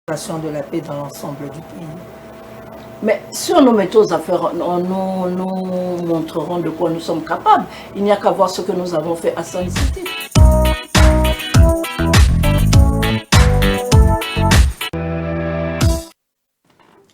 de la paix dans l'ensemble du pays. Mais si on nous met aux affaires, nous montrerons de quoi nous sommes capables. Il n'y a qu'à voir ce que nous avons fait à Sun City.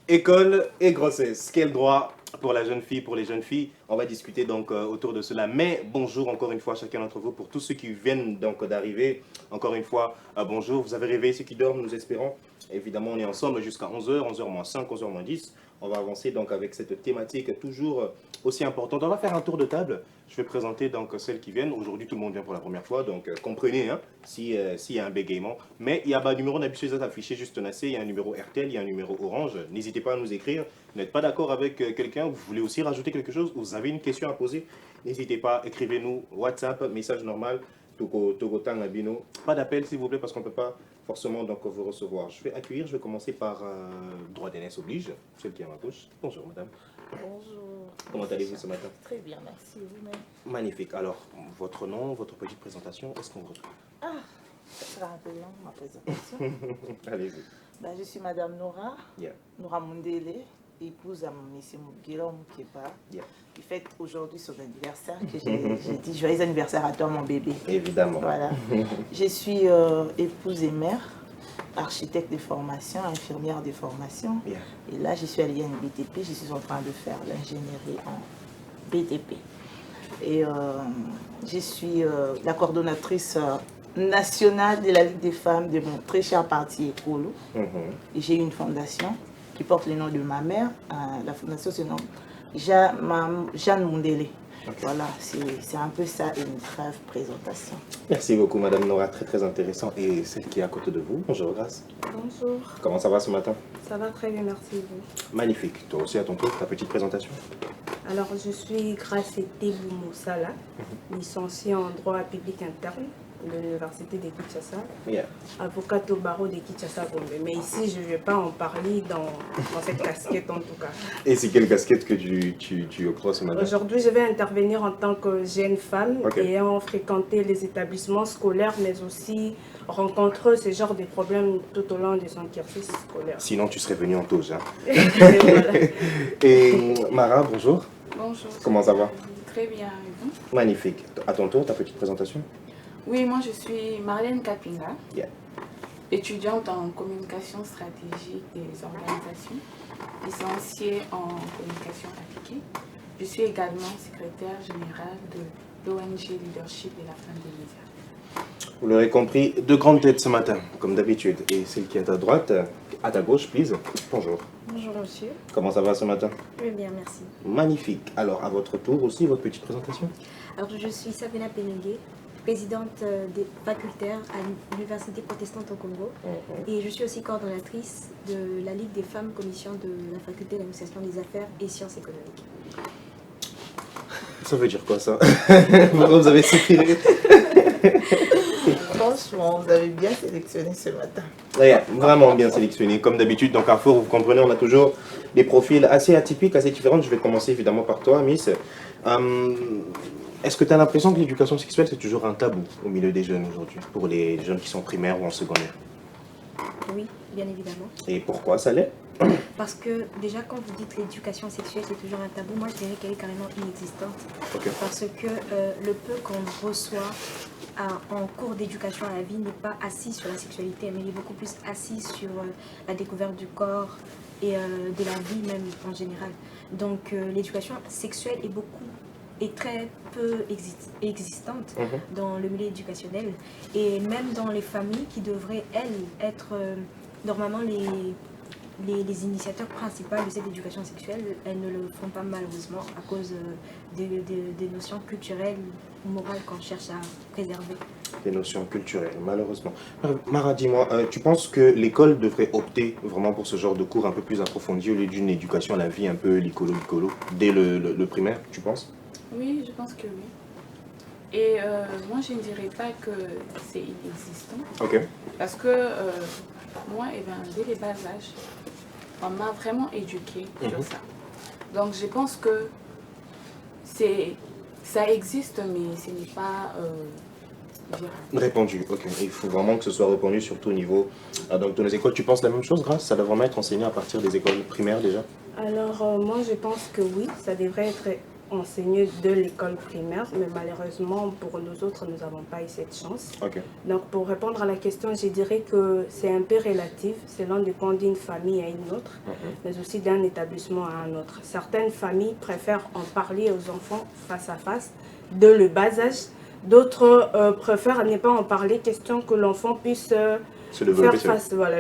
École et grossesse, quel droit pour la jeune fille, pour les jeunes filles? On va discuter donc autour de cela. Mais bonjour encore une fois à chacun d'entre vous. Pour tous ceux qui viennent donc d'arriver, encore une fois, bonjour. Vous avez réveillé ceux qui dorment, nous espérons. Évidemment, on est ensemble jusqu'à 11h, 11h moins 5, 11h moins 10. On va avancer donc avec cette thématique toujours aussi importante. On va faire un tour de table. Je vais présenter donc celles qui viennent. Aujourd'hui, tout le monde vient pour la première fois, donc comprenez hein, s'il y a un bégaiement. Mais il y a un numéro d'habitude affiché juste assez. Il y a un numéro RTL, il y a un numéro Orange. N'hésitez pas à nous écrire. Vous n'êtes pas d'accord avec quelqu'un, vous voulez aussi rajouter quelque chose, vous avez une question à poser, n'hésitez pas, écrivez-nous WhatsApp, message normal, Togotang Abino. Pas d'appel s'il vous plaît parce qu'on ne peut pas forcément donc vous recevoir. Je vais accueillir, je vais commencer par droit d'aînesse oblige, celle qui est à ma gauche. Bonjour madame. Bonjour. Comment allez-vous ce matin? Très bien, merci. Vous-même? Magnifique. Alors, votre nom, votre petite présentation, est-ce qu'on vous retrouve? Ah, ça sera un peu long ma présentation. Allez-y. Ben, je suis Madame Nora, Yeah. Nora Mundele, épouse à M. Mugela Mukeba, Yeah. qui fête aujourd'hui son anniversaire, que j'ai dit joyeux anniversaire à toi mon bébé. Évidemment. Voilà. Je suis épouse et mère, architecte de formation, infirmière de formation. Yeah. Et là, je suis à l'INBTP, je suis en train de faire l'ingénierie en BTP. Et je suis la coordonnatrice nationale de la Ligue des femmes de mon très cher parti Écolo. Et j'ai une fondation qui porte le nom de ma mère. La fondation se nomme Jeanne Mundele. Okay. Voilà, c'est un peu ça une brève présentation. Merci beaucoup Madame Nora, très très intéressant. Et celle qui est à côté de vous, bonjour Grâce. Bonjour. Comment ça va ce matin? Ça va très bien, merci vous. Magnifique. Toi aussi à ton tour, ta petite présentation. Alors, je suis Gracete Moussala, licenciée en droit public interne de l'université de Kinshasa, Yeah. avocate au barreau de Kinshasa Gombe. Mais ici, je ne vais pas en parler dans cette casquette en tout cas. Et c'est quelle casquette que tu octroies ce matin? Aujourd'hui, je vais intervenir en tant que jeune femme Okay. ayant fréquenté les établissements scolaires, mais aussi rencontré ce genre de problèmes tout au long de son cursus scolaire. Sinon tu serais venue en tauge. Hein. Voilà. Et Mara, bonjour. Bonjour. Comment ça va? Très bien, et vous? Magnifique. À ton tour, ta petite présentation. Oui, moi je suis Marlène Kapinga, Yeah. étudiante en communication stratégique des organisations, licenciée en communication appliquée. Je suis également secrétaire générale de l'ONG Leadership de la femme des médias. Vous l'aurez compris, deux grandes têtes ce matin, comme d'habitude. Et celle qui est à droite, à ta gauche, please. Bonjour. Bonjour monsieur. Comment ça va ce matin? Oui, bien, merci. Magnifique. Alors, à votre tour aussi, votre petite présentation. Alors, je suis Sabina Penengue, présidente des facultaires à l'Université protestante au Congo. Et je suis aussi coordonnatrice de la Ligue des femmes, commission de la faculté d'administration des affaires et sciences économiques. Ça veut dire quoi ça? Pourquoi vous avez soupiré? Franchement, vous avez bien sélectionné ce matin. Ouais, vraiment bien sélectionné. Comme d'habitude, dans Carrefour, vous comprenez, on a toujours des profils assez atypiques, assez différents. Je vais commencer évidemment par toi, Miss. Est-ce que tu as l'impression que l'éducation sexuelle, c'est toujours un tabou au milieu des jeunes aujourd'hui, pour les jeunes qui sont primaires ou en secondaire? Oui, bien évidemment. Et pourquoi ça l'est? Parce que déjà, quand vous dites l'éducation sexuelle, c'est toujours un tabou, moi je dirais qu'elle est carrément inexistante. Ok. Parce que le peu qu'on reçoit en cours d'éducation à la vie n'est pas assis sur la sexualité, mais il est beaucoup plus assis sur la découverte du corps et de la vie même en général. Donc l'éducation sexuelle est très peu existante dans le milieu éducationnel et même dans les familles qui devraient, elles, être normalement les initiateurs principaux de cette éducation sexuelle, elles ne le font pas malheureusement à cause des notions culturelles ou morales qu'on cherche à préserver. Des notions culturelles, malheureusement. Mara, dis-moi, tu penses que l'école devrait opter vraiment pour ce genre de cours un peu plus approfondi au lieu d'une éducation à la vie un peu licolo dès le primaire, tu penses? Oui, je pense que oui. Et moi je ne dirais pas que c'est inexistant. Ok. Parce que moi, dès les bas âges, on m'a vraiment éduquée sur ça. Donc je pense que ça existe, mais ce n'est pas Répandu, ok. Il faut vraiment que ce soit répandu, surtout au niveau donc, de nos écoles. Tu penses la même chose, Grâce? Ça doit vraiment être enseigné à partir des écoles primaires déjà? Alors, moi, je pense que oui, ça devrait être enseigné de l'école primaire, mais malheureusement, pour nous autres, nous n'avons pas eu cette chance. Ok. Donc, pour répondre à la question, je dirais que c'est un peu relatif, cela dépend d'une famille à une autre, mais aussi d'un établissement à un autre. Certaines familles préfèrent en parler aux enfants face à face, de le bas âge. D'autres préfèrent ne pas en parler, question que l'enfant puisse Se développer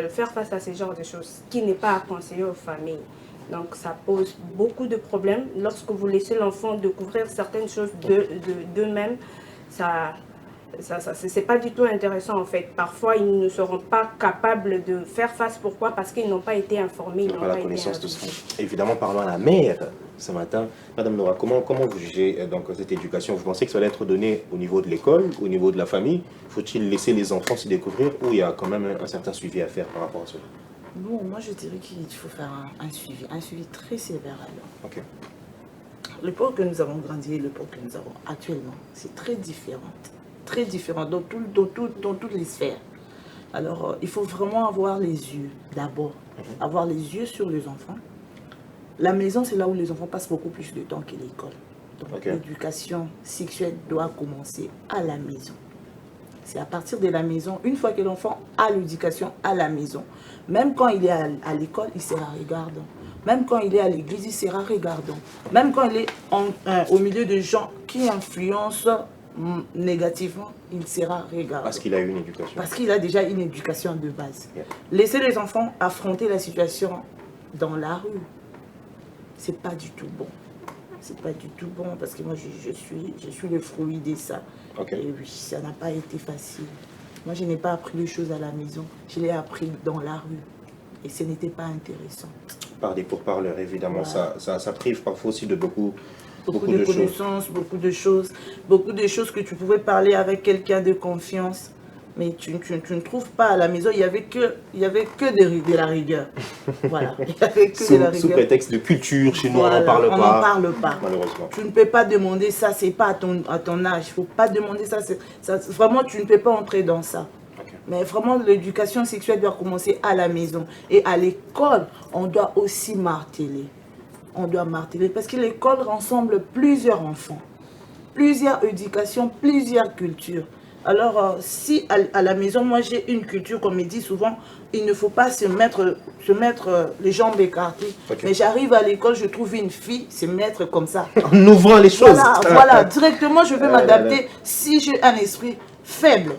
faire face à ce genre de choses, ce qui n'est pas à conseiller aux familles. Donc ça pose beaucoup de problèmes. Lorsque vous laissez l'enfant découvrir certaines choses d'eux-mêmes, c'est pas du tout intéressant en fait. Parfois, ils ne seront pas capables de faire face. Pourquoi? Parce qu'ils n'ont pas été informés. Ils n'ont pas la été connaissance de ça. informés. Évidemment, parlons à la mère ce matin. Madame Nora, comment vous jugez donc, cette éducation? Vous pensez que ça doit être donné au niveau de l'école, au niveau de la famille? Faut-il laisser les enfants s'y découvrir ou il y a quand même un certain suivi à faire par rapport à cela? Bon, moi je dirais qu'il faut faire un suivi très sévère alors. Ok. L'époque que nous avons grandi et l'époque que nous avons actuellement, c'est très différent dans toutes les sphères. Alors, il faut vraiment avoir les yeux d'abord, avoir les yeux sur les enfants. La maison, c'est là où les enfants passent beaucoup plus de temps que l'école. Donc, l'éducation sexuelle doit commencer à la maison. C'est à partir de la maison, une fois que l'enfant a l'éducation à la maison, même quand il est à l'école, il sera regardant. Même quand il est à l'église, il sera regardant. Même quand il est au milieu de gens qui influencent négativement, il sera regardant. Parce qu'il a eu une éducation. Parce qu'il a déjà une éducation de base. Laisser les enfants affronter la situation dans la rue, c'est pas du tout bon. C'est pas du tout bon parce que moi je suis le fruit de ça. Okay. Et oui, ça n'a pas été facile. Moi je n'ai pas appris les choses à la maison, je l'ai appris dans la rue. Et ce n'était pas intéressant. Par des pourparlers, évidemment, voilà. ça prive parfois aussi de beaucoup de connaissances, beaucoup de choses que tu pouvais parler avec quelqu'un de confiance. Mais tu ne trouves pas à la maison, il n'y avait que de la rigueur. Voilà, il y avait que de la rigueur. Sous prétexte de culture, chez nous, voilà, on n'en parle pas. Malheureusement. Tu ne peux pas demander ça, c'est pas à ton âge. Il ne faut pas demander ça, vraiment, tu ne peux pas entrer dans ça. Okay. Mais vraiment, l'éducation sexuelle doit commencer à la maison. Et à l'école, on doit aussi marteler. On doit marteler parce que l'école rassemble plusieurs enfants, plusieurs éducations, plusieurs cultures. Alors, si à la maison, moi j'ai une culture, comme il dit souvent, il ne faut pas se mettre les jambes écartées. Okay. Mais j'arrive à l'école, je trouve une fille se mettre comme ça. En ouvrant les choses. Voilà, directement je vais m'adapter si j'ai un esprit faible.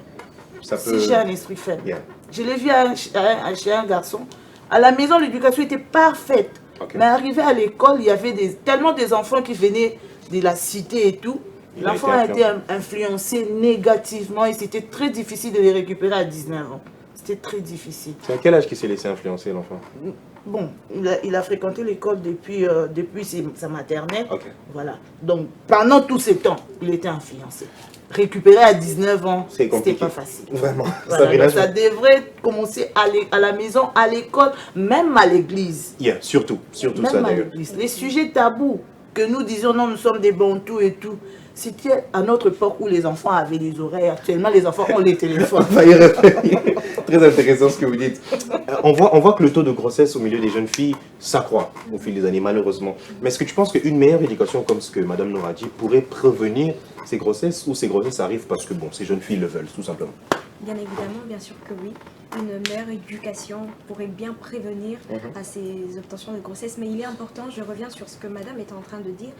Si j'ai un esprit faible. Yeah. Je l'ai vu chez un garçon. À la maison, l'éducation était parfaite. Okay. Mais arrivé à l'école, il y avait tellement des enfants qui venaient de la cité et tout. L'enfant a été influencé négativement et c'était très difficile de les récupérer à 19 ans. C'était très difficile. C'est à quel âge qu'il s'est laissé influencer l'enfant? Bon, il a fréquenté l'école depuis sa maternelle. Okay. Voilà. Donc pendant tout ce temps, il était influencé. Récupérer à 19 ans, c'était pas facile. Vraiment. Voilà, ça devrait commencer à la maison, à l'école, même à l'église. Yeah, surtout même ça d'ailleurs. Les sujets tabous que nous disions non, nous sommes des bantous et tout. C'était à notre époque où les enfants avaient les oreilles. Actuellement, les enfants ont les téléphones. Très intéressant ce que vous dites. On voit que le taux de grossesse au milieu des jeunes filles s'accroît au fil des années, malheureusement. Mais est-ce que tu penses qu'une meilleure éducation, comme ce que Mme Nora dit, pourrait prévenir ces grossesses ou ces grossesses arrivent parce que bon, ces jeunes filles le veulent, tout simplement? Bien évidemment, bien sûr que oui. Une meilleure éducation pourrait bien prévenir à ces obtentions de grossesse. Mais il est important, je reviens sur ce que Madame était en train de dire,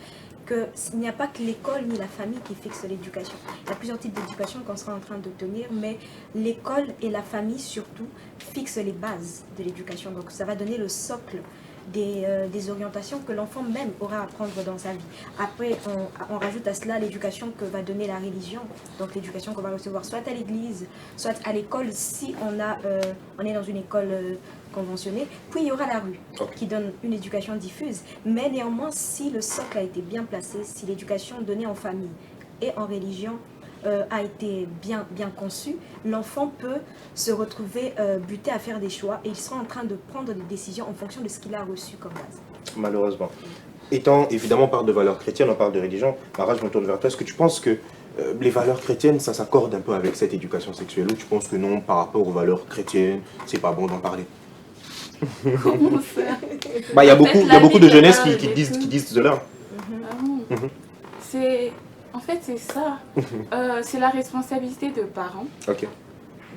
qu'il n'y a pas que l'école ni la famille qui fixe l'éducation. Il y a plusieurs types d'éducation qu'on sera en train d'obtenir, mais l'école et la famille surtout fixent les bases de l'éducation. Donc ça va donner le socle des orientations que l'enfant même aura à prendre dans sa vie. Après, on rajoute à cela l'éducation que va donner la religion, donc l'éducation qu'on va recevoir soit à l'église, soit à l'école si on est dans une école conventionnée. Puis il y aura la rue qui donne une éducation diffuse, mais néanmoins si le socle a été bien placé, si l'éducation donnée en famille et en religion a été bien conçu, l'enfant peut se retrouver buté à faire des choix et il sera en train de prendre des décisions en fonction de ce qu'il a reçu comme base. Malheureusement. Étant évidemment on parle de valeurs chrétiennes, on parle de religion, Mara, je me tourne vers toi. Est-ce que tu penses que les valeurs chrétiennes, ça s'accorde un peu avec cette éducation sexuelle, ou tu penses que non, par rapport aux valeurs chrétiennes, c'est pas bon d'en parler? Comment ça? Bah, il y a En fait, beaucoup de la jeunesse Bible qui parle de tout. disent cela. Ah bon. En fait, c'est ça. C'est la responsabilité de parents Ok,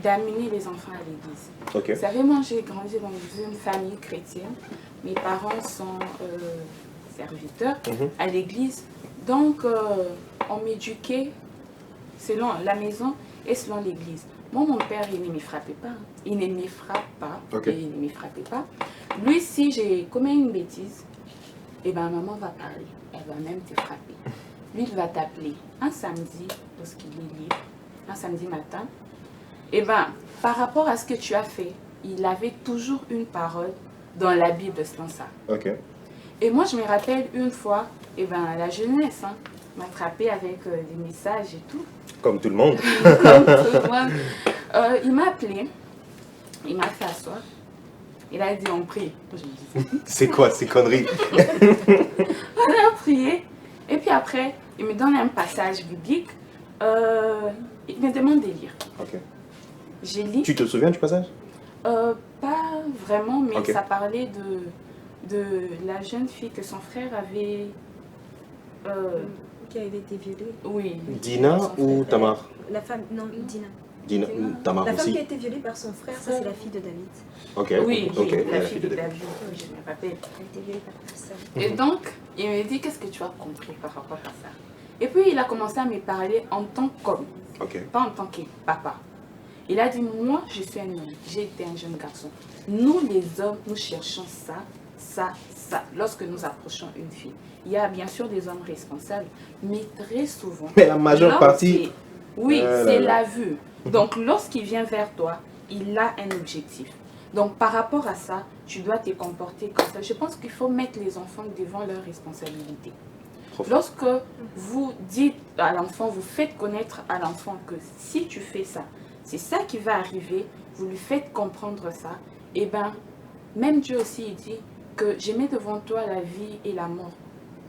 d'amener les enfants à l'église. ok. Vous savez, moi, j'ai grandi dans une famille chrétienne. Mes parents sont serviteurs à l'église. Donc, on m'éduquait selon la maison et selon l'église. Moi, mon père, il ne me frappait pas. Il ne me frappe pas. Ok. Et il ne me frappait pas. Lui, si j'ai commis une bêtise, eh ben, maman va parler. Elle va même te frapper. Lui, il va t'appeler un samedi, lorsqu'il est libre, un samedi matin. Eh ben, par rapport à ce que tu as fait, il avait toujours une parole dans la Bible selon ça. Ok. Et moi, je me rappelle une fois, eh ben, la jeunesse m'a frappé avec des messages et tout. Comme tout le monde. Comme tout le monde. Il m'a appelé, il m'a fait asseoir. Il a dit on prie. Moi, je me dis, C'est quoi ces conneries? on a prié. Et puis après, il me donne un passage biblique. Il me demande de lire. Ok. J'ai lu. Tu te souviens du passage? Pas vraiment, mais Ok. ça parlait de la jeune fille que son frère avait. Qui avait été violée. Oui. Dina son ou frère. Tamar? La femme, non, Dina. Dina, Tamar La femme qui a aussi. été violée par son frère, ça c'est la fille de David. Ok. Oui, Ok. oui, la la fille de David. Oui, je me rappelle. Elle a été violée par personne. Et donc, il me dit, qu'est-ce que tu as compris par rapport à ça? Et puis, il a commencé à me parler en tant qu'homme, Ok. pas en tant que papa. Il a dit, moi, je suis un homme, j'ai été un jeune garçon. Nous, les hommes, nous cherchons ça, ça, ça, lorsque nous approchons une fille. Il y a bien sûr des hommes responsables, mais très souvent... Mais la majeure l'homme, partie... c'est- Oui, là c'est là. la vue. Donc, lorsqu'il vient vers toi, il a un objectif. Donc, par rapport à ça, tu dois te comporter comme ça. Je pense qu'il faut mettre les enfants devant leurs responsabilités. Trop fort. Lorsque vous dites à l'enfant, vous faites connaître à l'enfant que si tu fais ça, c'est ça qui va arriver, vous lui faites comprendre ça, et bien, même Dieu aussi, il dit que je mets devant toi la vie et la mort.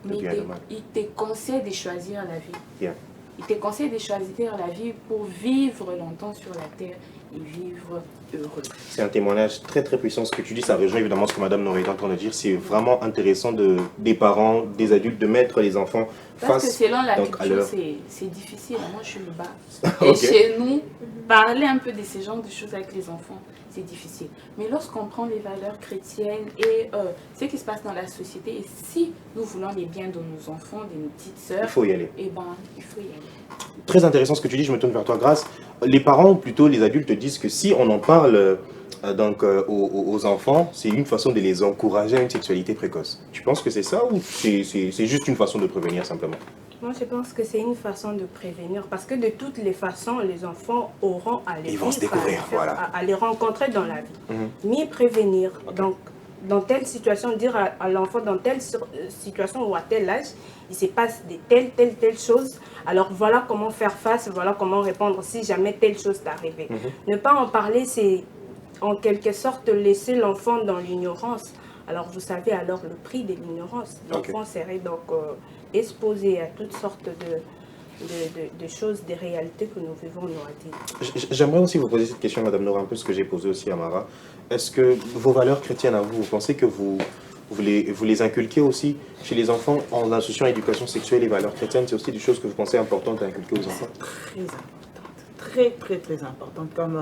Le Mais bien et le mal. il te conseille de choisir la vie. Bien. Il te conseille de choisir la vie pour vivre longtemps sur la terre et vivre heureux. C'est un témoignage très très puissant. Ce que tu dis, ça rejoint évidemment ce que Madame Nora est en train de dire. C'est vraiment intéressant des parents, des adultes, de mettre les enfants Parce que face. selon la donc, à culture, leur- c'est difficile. Moi, je suis le bas. Et Ok. chez nous, parler un peu de ces genres de choses avec les enfants, c'est difficile. Mais lorsqu'on prend les valeurs chrétiennes et ce qui se passe dans la société, et si nous voulons les biens de nos enfants, de nos petites Il sœurs, faut y aller. eh ben, il faut y aller. Très intéressant ce que tu dis, je me tourne vers toi, Grâce. Les parents, ou plutôt les adultes, disent que si on en parle aux enfants, c'est une façon de les encourager à une sexualité précoce. Tu penses que c'est ça ou c'est juste une façon de prévenir simplement? Moi, je pense que c'est une façon de prévenir parce que de toutes les façons, les enfants auront à les Ils vont se vivre, découvrir, faire- voilà. à les rencontrer dans la vie. Mhm. Mieux prévenir. Ok. Donc, dans telle situation, dire à l'enfant, dans telle situation ou à tel âge, il se passe de telle chose. Alors, voilà comment faire face, voilà comment répondre si jamais telle chose t'arrivait. Ne pas en parler, c'est en quelque sorte laisser l'enfant dans l'ignorance. Alors, vous savez alors le prix de l'ignorance. L'enfant serait donc exposé à toutes sortes de choses, des réalités que nous vivons nous à dire. J'aimerais aussi vous poser cette question, Madame Nora, un peu ce que j'ai posé aussi à Mara. Est-ce que vos valeurs chrétiennes à vous, vous pensez que vous les inculquez aussi chez les enfants en associant éducation sexuelle et valeurs chrétiennes? C'est aussi des choses que vous pensez importantes à inculquer aux enfants? Très importante, très importante, comme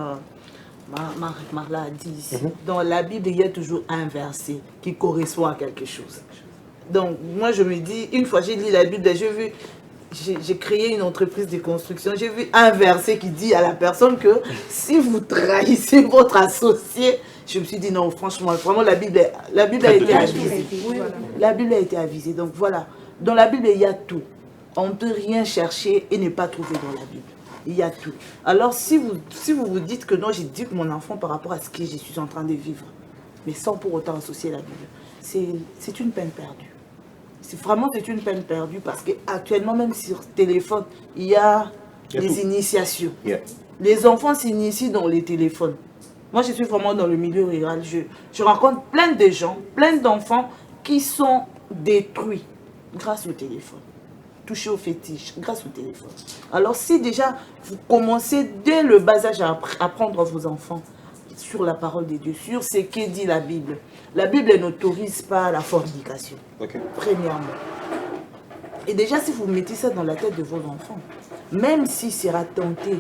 Marla a dit ici. Dans la Bible, il y a toujours un verset qui correspond à quelque chose. Donc, moi, je me dis, une fois j'ai lu la Bible, j'ai créé une entreprise de construction, j'ai vu un verset qui dit à la personne que si vous trahissez votre associé, je me suis dit non, franchement, vraiment la Bible a été avisée. Oui, voilà. La Bible a été avisée, donc voilà. Dans la Bible, il y a tout. On ne peut rien chercher et ne pas trouver dans la Bible. Il y a tout. Alors, si vous vous dites que non, j'ai dit que mon enfant par rapport à ce que je suis en train de vivre, mais sans pour autant associer la Bible, c'est une peine perdue. C'est une peine perdue parce qu'actuellement, même sur téléphone, il y a des tout. initiations. Yeah. Les enfants s'initient dans les téléphones. Moi, je suis vraiment dans le milieu rural. Je rencontre plein de gens, plein d'enfants qui sont détruits grâce au téléphone. toucher au fétiche grâce au téléphone. Alors si déjà vous commencez dès le bas âge à apprendre à vos enfants sur la parole de Dieu, sur ce que dit la Bible n'autorise pas la fornication, premièrement. Et déjà si vous mettez ça dans la tête de vos enfants, même s'il sera tenté,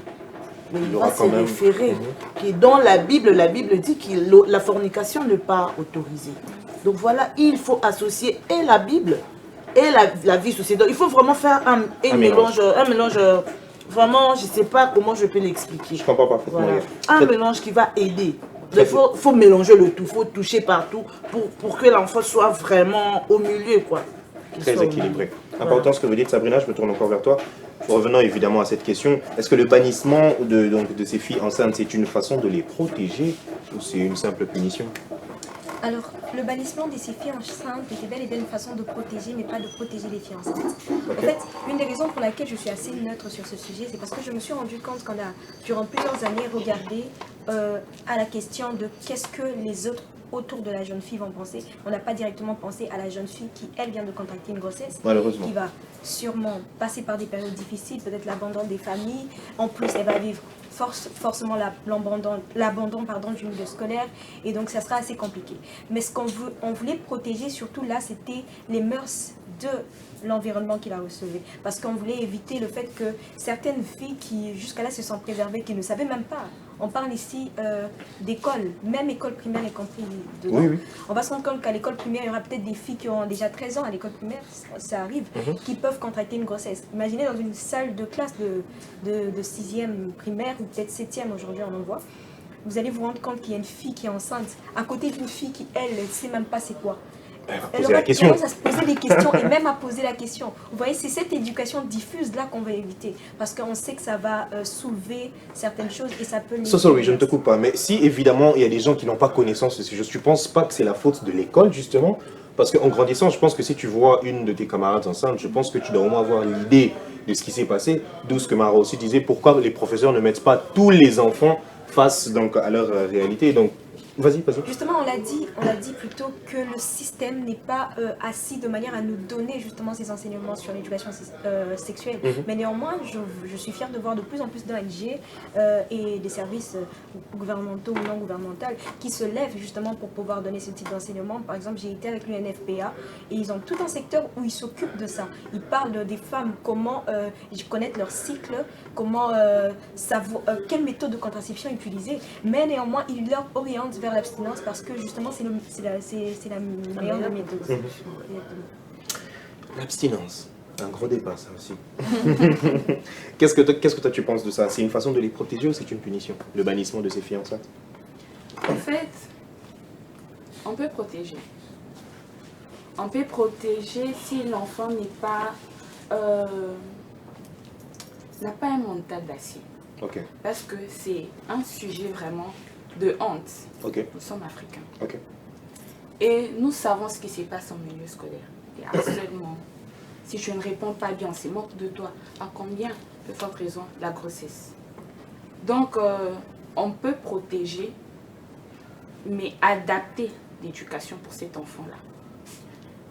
mais il va se référer que dans la Bible dit que la fornication n'est pas autorisée. Donc voilà, il faut associer et la Bible et la vie sociale. Il faut vraiment faire un mélange, vraiment, je ne sais pas comment je peux l'expliquer. Je comprends parfaitement. Voilà. Un mélange qui va aider. Il faut mélanger le tout, il faut toucher partout pour que l'enfant soit vraiment au milieu, quoi. Très équilibré. Important ce que vous dites, Sabrina, je me tourne encore vers toi. Revenons évidemment à cette question. Est-ce que le bannissement de ces filles enceintes, c'est une façon de les protéger ou c'est une simple punition? Alors, le bannissement de ces filles enceintes était bel et bien une façon de protéger, mais pas de protéger les filles enceintes. En fait, une des raisons pour laquelle je suis assez neutre sur ce sujet, c'est parce que je me suis rendu compte qu'on a, durant plusieurs années, regardé à la question de qu'est-ce que les autres autour de la jeune fille vont penser. On n'a pas directement pensé à la jeune fille qui, elle, vient de contracter une grossesse, malheureusement, qui va sûrement passer par des périodes difficiles, peut-être l'abandon des familles. En plus, elle va vivre forcément l'abandon du milieu scolaire, et donc ça sera assez compliqué. Mais ce qu'on voulait protéger surtout là, c'était les mœurs de l'environnement qu'il a recevé, parce qu'on voulait éviter le fait que certaines filles qui jusqu'à là se sont préservées, qui ne savaient même pas. On parle ici d'école, même école primaire est compris dedans. Oui, oui. On va se rendre compte qu'à l'école primaire, il y aura peut-être des filles qui ont déjà 13 ans à l'école primaire, ça arrive, qui peuvent contracter une grossesse. Imaginez dans une salle de classe de 6e primaire, ou peut-être 7e aujourd'hui, on en voit. Vous allez vous rendre compte qu'il y a une fille qui est enceinte, à côté d'une fille qui, elle, ne sait même pas c'est quoi. Elle aura tendance à se poser des questions et même à poser la question. Vous voyez, c'est cette éducation diffuse là qu'on va éviter. Parce qu'on sait que ça va soulever certaines choses et ça peut... Oui, je ne te coupe pas. Mais si évidemment il y a des gens qui n'ont pas connaissance de ces choses, tu ne penses pas que c'est la faute de l'école justement? Parce qu'en grandissant, je pense que si tu vois une de tes camarades enceinte, je pense que tu dois au moins avoir l'idée de ce qui s'est passé. D'où ce que Mara aussi disait, pourquoi les professeurs ne mettent pas tous les enfants face donc, à leur réalité. Donc, vas-y. Justement, on l'a dit plutôt que le système n'est pas assis de manière à nous donner justement ces enseignements sur l'éducation sexuelle. Mais néanmoins, je suis fière de voir de plus en plus d'ONG et des services gouvernementaux ou non gouvernementaux qui se lèvent justement pour pouvoir donner ce type d'enseignement. Par exemple, j'ai été avec l'UNFPA et ils ont tout un secteur où ils s'occupent de ça. Ils parlent des femmes, comment connaître leur cycle, comment savoir quelle méthode de contraception utiliser. Mais néanmoins, ils leur orientent vers l'abstinence parce que justement c'est la meilleure méthode. L'abstinence, un gros débat ça aussi. Qu'est-ce que toi tu penses de ça? C'est une façon de les protéger ou c'est une punition? Le bannissement de ces filles enceintes? En fait, on peut protéger. On peut protéger si l'enfant n'a pas un mental d'acier. Parce que c'est un sujet vraiment de honte. Nous sommes africains. Et nous savons ce qui se passe en milieu scolaire. Il y a harcèlement. Si je ne réponds pas bien, c'est moque de toi. À combien de fortes raisons la grossesse? Donc, on peut protéger, mais adapter l'éducation pour cet enfant-là.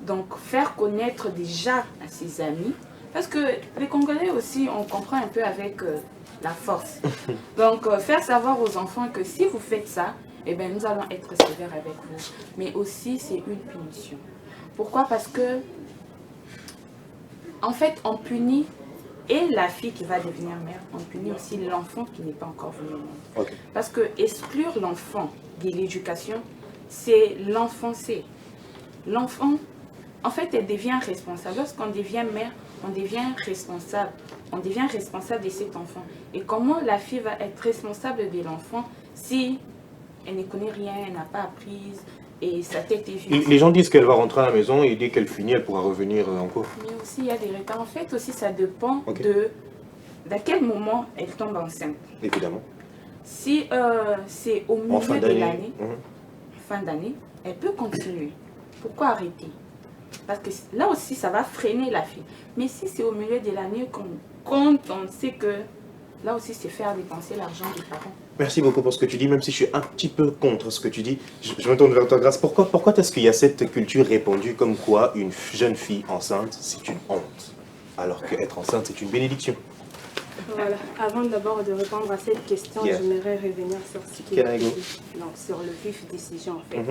Donc, faire connaître déjà à ses amis. Parce que les Congolais aussi, on comprend un peu avec... la force. Donc, faire savoir aux enfants que si vous faites ça, eh bien, nous allons être sévères avec vous. Mais aussi, c'est une punition. Pourquoi? Parce que, en fait, on punit et la fille qui va devenir mère, on punit aussi l'enfant qui n'est pas encore venu au monde. Parce que exclure l'enfant de l'éducation, c'est l'enfancer. L'enfant, en fait, elle devient responsable. Lorsqu'on devient mère, on devient responsable. On devient responsable de cet enfant. Et comment la fille va être responsable de l'enfant si elle ne connaît rien, elle n'a pas appris et sa tête est vide? Les gens disent qu'elle va rentrer à la maison et dès qu'elle finit, elle pourra revenir en cours. Mais aussi, il y a des retards. En fait, aussi, ça dépend d'à quel moment elle tombe enceinte. Évidemment. Si c'est au milieu de l'année, fin d'année, elle peut continuer. Pourquoi arrêter? Parce que là aussi, ça va freiner la fille. Mais si c'est au milieu de l'année qu'on compte, on sait que là aussi, c'est faire dépenser l'argent des parents. Merci beaucoup pour ce que tu dis, même si je suis un petit peu contre ce que tu dis. Je me tourne vers toi, Grâce. Pourquoi est-ce qu'il y a cette culture répandue comme quoi une jeune fille enceinte, c'est une honte? alors qu'être enceinte, c'est une bénédiction. Voilà. Avant d'abord de répondre à cette question, j'aimerais revenir sur ce qui est donc sur le vif décision en fait.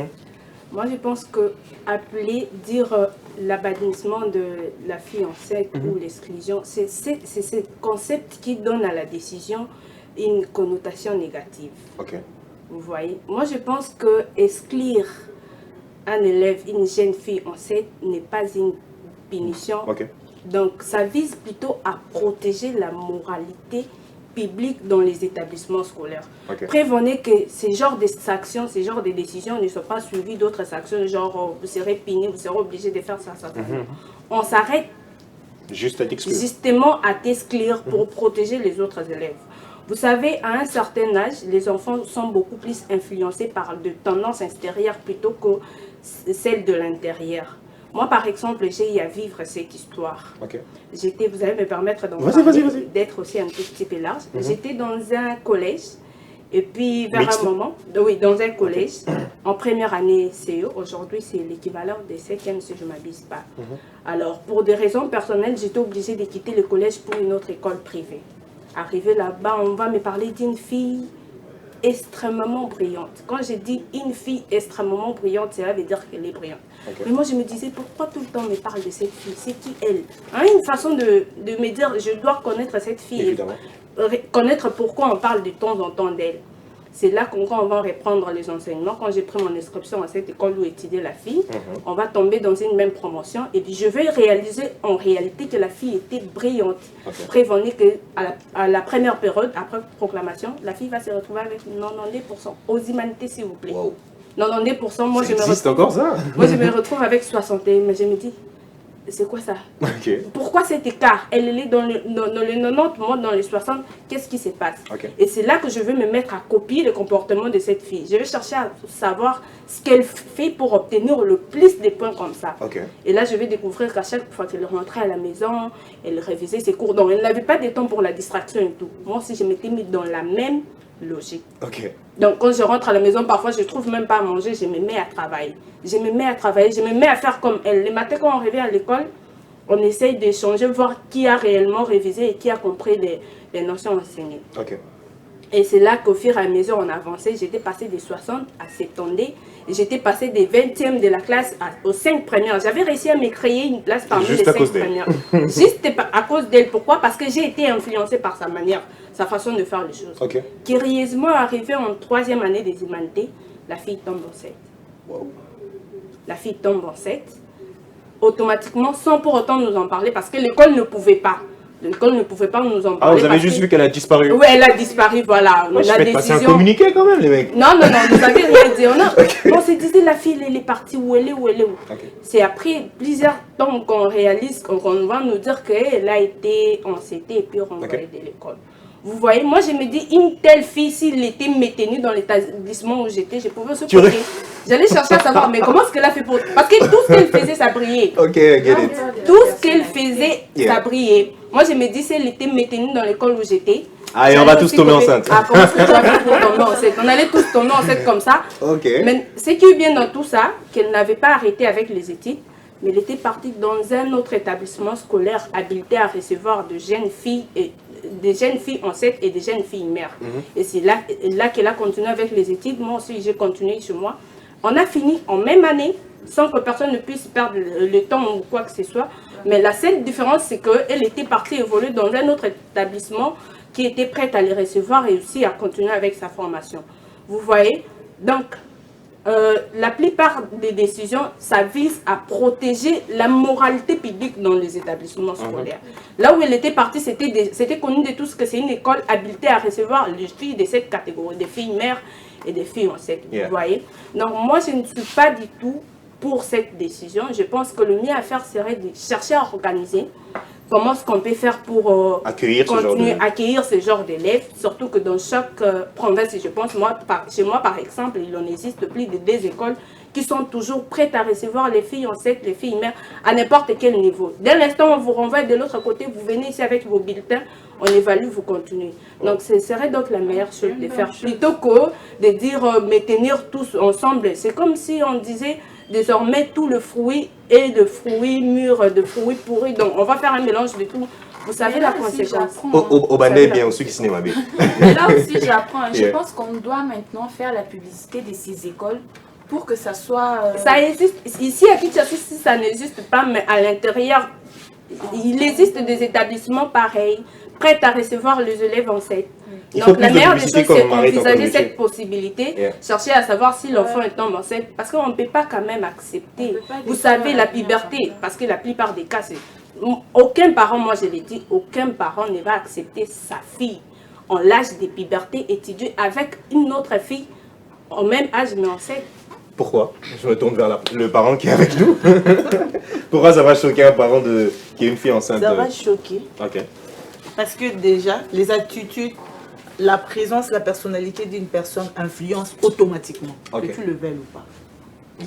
Moi, je pense que dire l'abanissement de la fille enceinte ou l'exclusion, c'est ce concept qui donne à la décision une connotation négative. Vous voyez? Moi, je pense que exclure un élève, une jeune fille enceinte, n'est pas une punition. Donc, ça vise plutôt à protéger la moralité publique dans les établissements scolaires. Prévenez que ces genres d'actions, ces genres de décisions ne soient pas suivies d'autres actions, genre vous serez puni, vous serez obligé de faire ça. On s'arrête justement à t'exclure pour protéger les autres élèves. Vous savez, à un certain âge, les enfants sont beaucoup plus influencés par de tendances extérieures plutôt que celles de l'intérieur. Moi, par exemple, j'ai eu à vivre cette histoire. Vous allez me permettre d'être aussi un tout petit peu large. J'étais dans un collège, et puis vers un moment, dans un collège, en première année CE, aujourd'hui c'est l'équivalent des 5e si je ne m'abuse pas. Alors, pour des raisons personnelles, j'étais obligée de quitter le collège pour une autre école privée. Arrivé là-bas, on va me parler d'une fille extrêmement brillante. Quand je dis une fille extrêmement brillante, cela veut dire qu'elle est brillante. Mais moi, je me disais, pourquoi tout le temps on me parle de cette fille? C'est qui elle? Une façon de me dire, je dois connaître cette fille, connaître pourquoi on parle de temps en temps d'elle. C'est là qu'on va reprendre les enseignements. Quand j'ai pris mon inscription à cette école où étudiait la fille, on va tomber dans une même promotion. Et puis je vais réaliser en réalité que la fille était brillante. Prévenez qu'à la première période, après proclamation, la fille va se retrouver avec 90% aux humanités, s'il vous plaît. 90%, moi je me retrouve avec 61, mais je me dis, c'est quoi ça? Pourquoi cet écart? Elle est dans le 90, moi dans les 60, qu'est-ce qui se passe? Et c'est là que je veux me mettre à copier le comportement de cette fille. Je vais chercher à savoir ce qu'elle fait pour obtenir le plus de points comme ça. Et là, je vais découvrir qu'à chaque fois qu'elle rentrait à la maison, elle révisait ses cours. Donc, elle n'avait pas de temps pour la distraction et tout. Moi aussi, je m'étais mis dans la même logique. Donc, quand je rentre à la maison, parfois, je ne trouve même pas à manger, je me mets à travailler. Je me mets à faire comme elle. Le matin, quand on revient à l'école, on essaye d'échanger, voir qui a réellement révisé et qui a compris les notions enseignées. Et c'est là qu'au fur et à mesure, on avançait. J'étais passée des 60 à 70. J'étais passée des 20e de la classe aux 5 premières. J'avais réussi à me créer une place parmi les 5 premières. Juste à cause d'elle. Pourquoi? Parce que j'ai été influencée par sa manière, sa façon de faire les choses. Curieusement, arrivée en 3e année des humanités, la fille tombe enceinte. La fille tombe enceinte, automatiquement, sans pour autant nous en parler, parce que l'école ne pouvait pas. L'école ne pouvait pas nous en parler. Vous avez juste vu qu'elle a disparu? Oui, elle a disparu, voilà. La décision... passer un communiqué quand même, les mecs. Non, vous savez rien dire. On se disait, la fille, elle est partie, où elle est. C'est après plusieurs temps qu'on réalise, qu'on va nous dire qu'elle a été enceinte et puis renvoyée de l'école. Vous voyez, moi je me dis, une telle fille, s'il était maintenue dans l'établissement où j'étais, je pouvais se poser. J'allais chercher à savoir, mais comment est-ce qu'elle a fait pour... Parce que tout ce qu'elle faisait, ça brillait. Tout ce qu'elle faisait, ça brillait. Moi je me dis, si elle était maintenue dans l'école où j'étais... Et on va tous tomber enceinte. Comment est-ce que tu vas faire pour tomber enceinte? On allait tous tomber enceinte comme ça. Mais ce qui est bien dans tout ça, qu'elle n'avait pas arrêté avec les études, mais elle était partie dans un autre établissement scolaire habilité à recevoir de jeunes filles enceintes et des jeunes filles mères. Et c'est là qu'elle a continué avec les études. Moi aussi, j'ai continué chez moi. On a fini en même année, sans que personne ne puisse perdre le temps ou quoi que ce soit. Mais la seule différence, c'est qu'elle était partie évoluer dans un autre établissement qui était prête à les recevoir et aussi à continuer avec sa formation. Vous voyez? Donc, la plupart des décisions, ça vise à protéger la moralité publique dans les établissements scolaires. Là où elle était partie, c'était connu de tous que c'est une école habilitée à recevoir les filles de cette catégorie, des filles mères et des filles enceintes. Vous voyez? Donc moi, je ne suis pas du tout pour cette décision. Je pense que le mieux à faire serait de chercher à organiser comment est-ce qu'on peut faire pour accueillir ce genre d'élèves, surtout que dans chaque province, je pense, chez moi par exemple, il en existe plus de 2 écoles qui sont toujours prêtes à recevoir les filles enceintes, les filles mères, à n'importe quel niveau. Dès l'instant où on vous renvoie de l'autre côté, vous venez ici avec vos bulletins, on évalue, vous continuez. Donc ce serait donc la meilleure chose de faire, plutôt que de dire mais tenir tous ensemble. C'est comme si on disait, désormais tout le fruit est de fruits mûrs, de fruits pourris. Donc on va faire un mélange de tout. Vous savez la conséquence. Au Bandé, bien, au Suki Cinéma. Mais là aussi, j'apprends. Je Yeah. pense qu'on doit maintenant faire la publicité de ces écoles pour que ça soit... Ça existe. Ici à Kinshasa, si ça n'existe pas, mais à l'intérieur, il existe des établissements pareils, prêts à recevoir les élèves enceintes. Il faut Donc la plus de meilleure des publicité choses, c'est comme Marie envisager Tantonucci. cette possibilité, Yeah. chercher à savoir si l'enfant est tombé enceinte, parce qu'on ne peut pas quand même accepter. On peut pas Vous défendre savez, la la vie puberté, enfantine. parce que la plupart des cas, c'est... Aucun parent, moi je l'ai dit, aucun parent ne va accepter sa fille en l'âge de puberté étudier avec une autre fille au même âge mais enceinte. Pourquoi? Je me tourne vers le parent qui est avec nous. Pourquoi ça va choquer un parent qui a une fille enceinte? Ça va choquer. Ok. Parce que déjà, les attitudes, la présence, la personnalité d'une personne influence automatiquement, Ok. que tu le veuilles ou pas.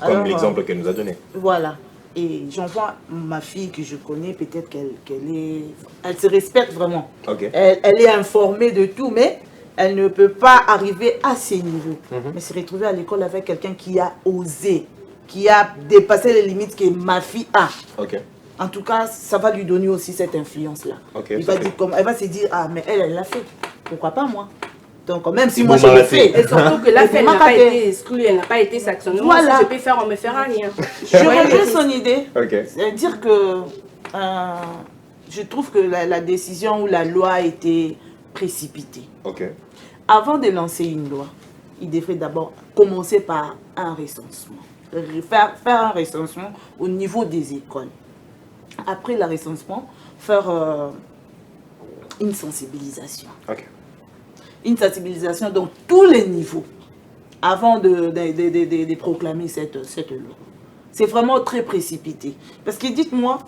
Comme Alors, l'exemple qu'elle nous a donné. Voilà. Et j'en vois ma fille que je connais, peut-être elle se respecte vraiment. Ok. Elle est informée de tout, mais elle ne peut pas arriver à ces niveaux. Mhm. Mais se retrouver à l'école avec quelqu'un qui a osé, qui a dépassé les limites que ma fille a. Ok. En tout cas, ça va lui donner aussi cette influence-là. Ok, Elle ça va fait. elle va se dire, ah, mais elle l'a fait. Pourquoi pas moi? Donc, même si Il moi faut je l'ai m'arrêter. fait. Et surtout que la Mais fille pour n'a ma pas part, été exclue, elle n'a pas été sanctionnée. Moi, Voilà. si je peux faire, on ne me fera rien. Je Voyez rejoins le son idée. Ok. C'est-à-dire que je trouve que la décision ou la loi a été précipitée. Ok. Avant de lancer une loi, il devrait d'abord commencer par un recensement. Faire un recensement au niveau des écoles. Après le recensement, faire une sensibilisation. Ok. Une sensibilisation dans tous les niveaux avant de proclamer cette loi. C'est vraiment très précipité. Parce que dites-moi,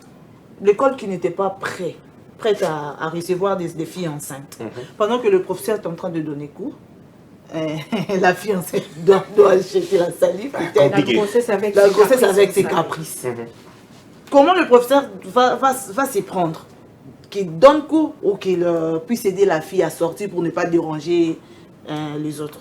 l'école qui n'était pas prête à recevoir des filles enceintes, pendant que le professeur est en train de donner cours, la fille enceinte doit acheter la salive, peut-être. La grossesse avec La ses grossesse caprices, avec ses ça. caprices. Comment le professeur va s'y prendre? Qu'il donne cours ou qu'il puisse aider la fille à sortir pour ne pas déranger les autres?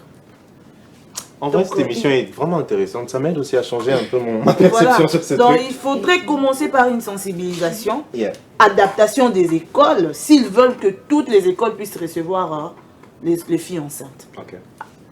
En vrai, Donc, cette émission est vraiment intéressante. Ça m'aide aussi à changer un peu ma perception Voilà. sur ce Donc truc. il faudrait commencer par une sensibilisation, Yeah. adaptation des écoles, s'ils veulent que toutes les écoles puissent recevoir les filles enceintes. Ok.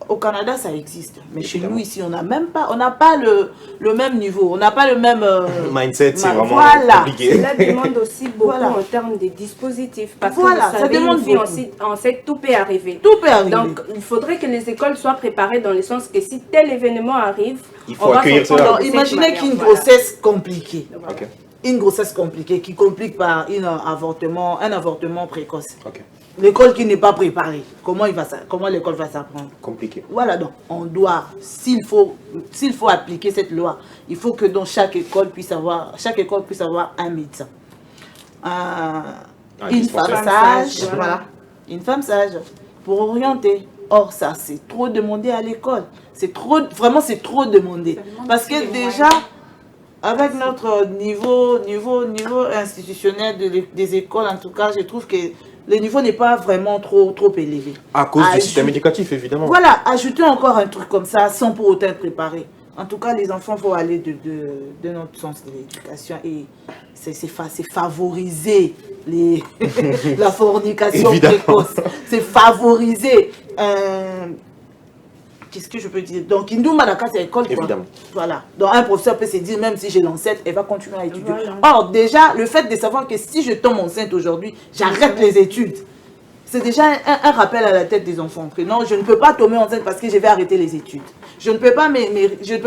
Au Canada, ça existe. Mais Évidemment. chez nous, ici, on n'a pas le même niveau. On n'a pas le même... Mindset, c'est vraiment voilà. compliqué. Cela demande aussi beaucoup Voilà. en termes de dispositifs. Parce Voilà, que ça vous savez, demande une fille beaucoup. enceinte, tout peut arriver. Tout peut arriver. Donc, il faudrait que les écoles soient préparées dans le sens que si tel événement arrive, Il faut on va accueillir s'en prendre cela. de cette Imaginez manière. qu'une Voilà. grossesse compliquée. Voilà. Ok. Une grossesse compliquée qui complique par un avortement précoce. Ok. L'école qui n'est pas préparée, comment l'école va s'apprendre? Compliqué. Voilà, donc on doit, s'il faut appliquer cette loi, il faut que dans chaque école puisse avoir un médecin. Une femme dispensaire. sage, Voilà. voilà. Une femme sage pour orienter. Or, ça, c'est trop demandé à l'école. C'est trop demandé. Ça demande Parce aussi que des déjà, moyens. avec notre niveau institutionnel des écoles, en tout cas, je trouve que le niveau n'est pas vraiment trop élevé. À cause du Ajoute- système éducatif, évidemment. Voilà, ajouter encore un truc comme ça sans pour autant être préparé. En tout cas, les enfants vont aller de notre sens de l'éducation et c'est favoriser la fornication Évidemment. précoce. C'est favoriser. Qu'est-ce que je peux dire? Donc, Indou Malaka, c'est l'école. Évidemment. Voilà. Donc, un professeur peut se dire, même si j'ai l'ancêtre, elle va continuer à étudier. Voilà. Or, déjà, le fait de savoir que si je tombe enceinte aujourd'hui, j'arrête les études. C'est déjà un rappel à la tête des enfants que non, je ne peux pas tomber enceinte parce que je vais arrêter les études. Je ne peux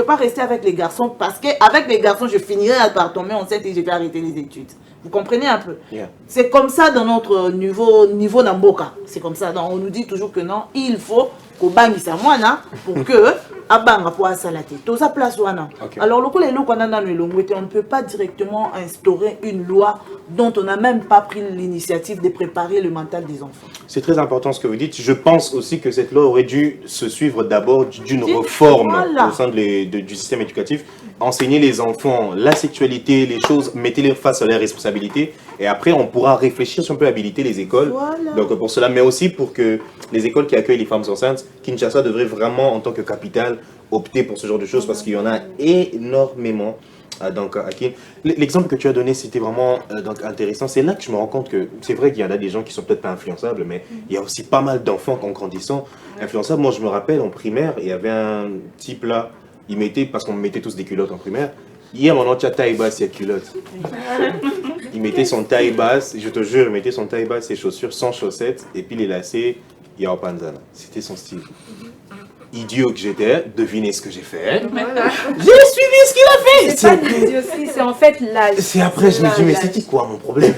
pas rester avec les garçons parce qu'avec les garçons, je finirai par tomber enceinte et je vais arrêter les études. Vous comprenez un peu? Yeah. C'est comme ça dans notre niveau Namboka. C'est comme ça. Donc, on nous dit toujours que non, il faut qu'on bangisa mwana pour que abanga pour salate. Tout ça place wana. Ok. Alors le coup les lois qu'on a dans le Longwete, on ne peut pas directement instaurer une loi dont on n'a même pas pris l'initiative de préparer le mental des enfants. C'est très important ce que vous dites. Je pense aussi que cette loi aurait dû se suivre d'abord d'une réforme Voilà. au sein du système éducatif. Enseigner les enfants la sexualité, les choses, mettez-les face à leurs responsabilités. Et après, on pourra réfléchir si on peut habiliter les écoles. Voilà. Donc pour cela, mais aussi pour que les écoles qui accueillent les femmes enceintes, Kinshasa devrait vraiment, en tant que capitale, opter pour ce genre de choses parce qu'il y en a énormément. Donc, Hakim, l'exemple que tu as donné, c'était vraiment donc, intéressant. C'est là que je me rends compte que c'est vrai qu'il y en a des gens qui sont peut-être pas influençables, mais il y a aussi pas mal d'enfants en grandissant influençables. Moi, je me rappelle en primaire, il y avait un type là, il mettait, parce qu'on mettait tous des culottes en primaire, hier, mon tu as taille basse, il y a culotte. Il mettait son taille basse, je te jure, il mettait son taille basse, ses chaussures sans chaussettes, et puis les lacets, il y a panzana. C'était son style. Idiot que j'étais, devinez ce que j'ai fait. Voilà. J'ai suivi ce qu'il a fait. C'est pas l'idiotie, c'est en fait l'âge. C'est après, je me dis, mais c'était quoi mon problème?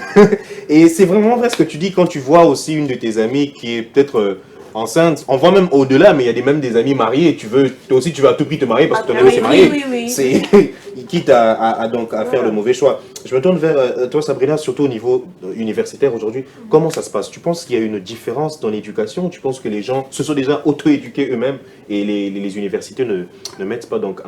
Et c'est vraiment vrai ce que tu dis quand tu vois aussi une de tes amies qui est peut-être enceinte. On voit même au-delà, mais il y a même des amis mariés. Toi aussi, tu veux à tout prix te marier parce que ton ami s'est marié. Oui. C'est quitte donc à faire le mauvais choix. Je me tourne vers toi, Sabrina, surtout au niveau universitaire aujourd'hui. Comment ça se passe? Tu penses qu'il y a une différence dans l'éducation? Tu penses que les gens se sont déjà auto-éduqués eux-mêmes et les universités ne mettent pas donc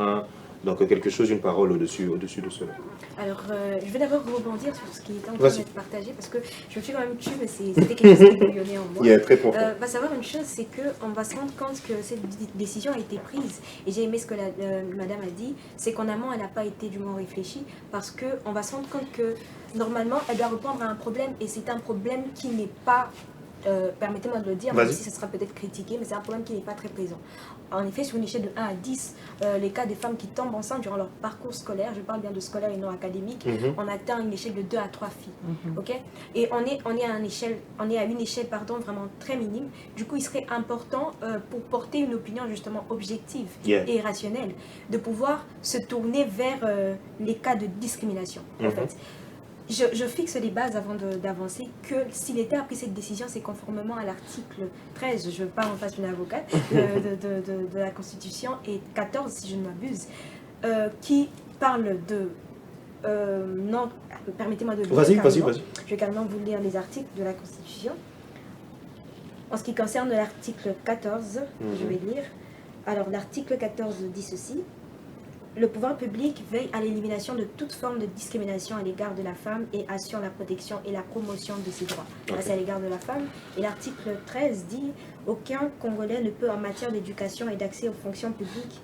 quelque chose, une parole au-dessus de cela? Alors, je vais d'abord rebondir sur ce qui était en train d'être partagé parce que je me suis quand même tue, mais c'était quelque chose qui bouillonnait en moi. Il y a très profond. Va savoir une chose, c'est qu'on va se rendre compte que cette décision a été prise. Et j'ai aimé ce que madame a dit, c'est qu'en amont, elle n'a pas été du moins réfléchie parce qu'on va se rendre compte que normalement, elle doit répondre à un problème et c'est un problème qui n'est pas, permettez-moi de le dire, même si ça sera peut-être critiqué, mais c'est un problème qui n'est pas très présent. En effet, sur une échelle de 1 à 10, les cas des femmes qui tombent enceintes durant leur parcours scolaire, je parle bien de scolaire et non académique, on atteint une échelle de 2 à 3 filles. Okay, et on est à une échelle vraiment très minime. Du coup, il serait important pour porter une opinion justement objective et rationnelle, de pouvoir se tourner vers les cas de discrimination. En fait. Je fixe les bases avant d'avancer que si l'État a pris cette décision, c'est conformément à l'article 13, je parle en face d'une avocate, de la Constitution, et 14 si je ne m'abuse, qui parle de... non, permettez-moi de lire. Vas-y. Je vais carrément vous lire les articles de la Constitution. En ce qui concerne l'article 14, je vais lire. Alors l'article 14 dit ceci. Le pouvoir public veille à l'élimination de toute forme de discrimination à l'égard de la femme et assure la protection et la promotion de ses droits. C'est à l'égard de la femme. Et l'article 13 dit « Aucun Congolais ne peut en matière d'éducation et d'accès aux fonctions publiques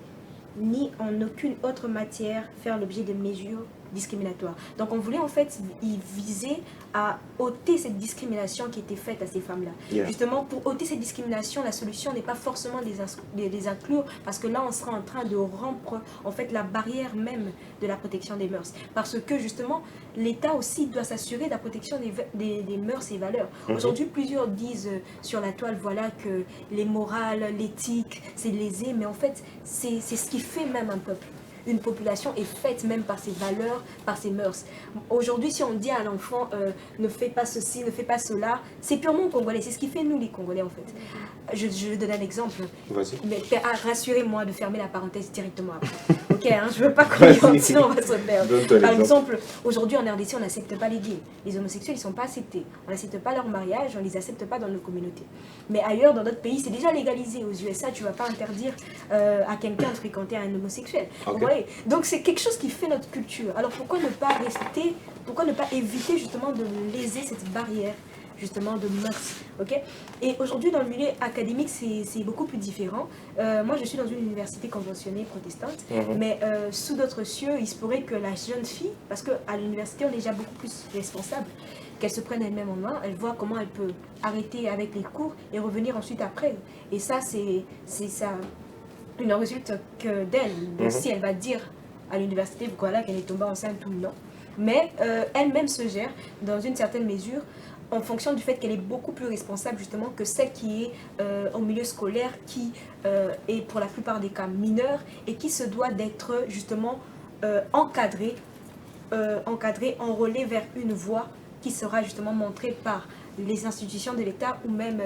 ni en aucune autre matière faire l'objet de mesures discriminatoires. » Donc on voulait en fait y viser à ôter cette discrimination qui était faite à ces femmes-là. Justement, pour ôter cette discrimination, la solution n'est pas forcément de les inclure, parce que là on sera en train de rompre en fait la barrière même de la protection des mœurs. Parce que justement, l'État aussi doit s'assurer de la protection des mœurs et valeurs. Aujourd'hui, plusieurs disent sur la toile, voilà, que les morales, l'éthique, c'est lésé, mais en fait, c'est ce qui fait même un peuple. Une population est faite même par ses valeurs, par ses mœurs. Aujourd'hui, si on dit à l'enfant ne fais pas ceci, ne fais pas cela, c'est purement congolais. C'est ce qui fait nous les Congolais en fait. Je vais donner un exemple. Mais rassurez-moi de fermer la parenthèse directement après. Ok, hein, je veux pas qu'on y rentre, sinon on va se perdre. Par exemple, aujourd'hui en RDC, on n'accepte pas les gays. Les homosexuels, ils ne sont pas acceptés. On n'accepte pas leur mariage, on ne les accepte pas dans nos communautés. Mais ailleurs, dans d'autres pays, c'est déjà légalisé. Aux USA, tu ne vas pas interdire à quelqu'un de fréquenter un homosexuel. Vous voyez ? Donc c'est quelque chose qui fait notre culture. Alors pourquoi ne pas éviter justement de léser cette barrière justement de mœurs, ok? Et aujourd'hui dans le milieu académique c'est beaucoup plus différent. Moi je suis dans une université conventionnée protestante, mais sous d'autres cieux il se pourrait que la jeune fille, parce qu'à l'université on est déjà beaucoup plus responsable, qu'elle se prenne elle-même en main, elle voit comment elle peut arrêter avec les cours et revenir ensuite après. Et ça c'est ça. Il ne résulte que d'elle, si elle va dire à l'université voilà, qu'elle est tombée enceinte ou non. Mais elle-même se gère dans une certaine mesure en fonction du fait qu'elle est beaucoup plus responsable justement que celle qui est au milieu scolaire, qui est pour la plupart des cas mineure et qui se doit d'être justement encadrée, enrôlée vers une voie qui sera justement montrée par les institutions de l'État ou même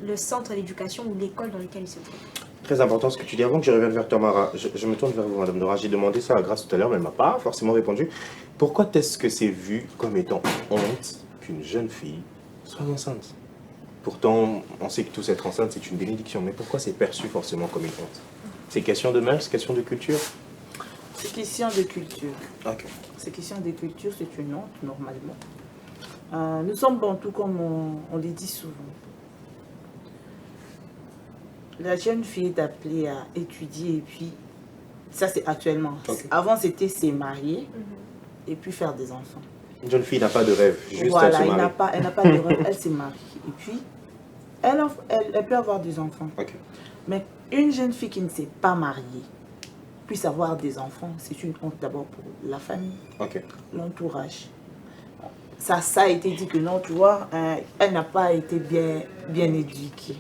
le centre d'éducation ou l'école dans lequel il se trouve. Très important ce que tu dis. Avant que je revienne vers toi, Mara, je me tourne vers vous, Madame Nora. J'ai demandé ça à Grâce tout à l'heure, mais elle ne m'a pas forcément répondu. Pourquoi est-ce que c'est vu comme étant honte qu'une jeune fille soit enceinte? Pourtant, on sait que tout être enceinte, c'est une bénédiction. Mais pourquoi c'est perçu forcément comme une honte? C'est question de mœurs, question de culture? C'est question de culture. Ok. C'est question de culture, c'est une honte, normalement. Nous sommes bantous, comme on le dit souvent. La jeune fille est appelée à étudier et puis Ça, c'est actuellement. Ok. Avant, c'était se marier et puis faire des enfants. Une jeune fille n'a pas de rêve, juste elle Voilà, se elle marie. n'a pas de rêve, elle se marie. Et puis, elle peut avoir des enfants. Ok. Mais une jeune fille qui ne s'est pas mariée puisse avoir des enfants, c'est une honte d'abord pour la famille, Ok. l'entourage. Ça a été dit que non, tu vois, elle n'a pas été bien éduquée.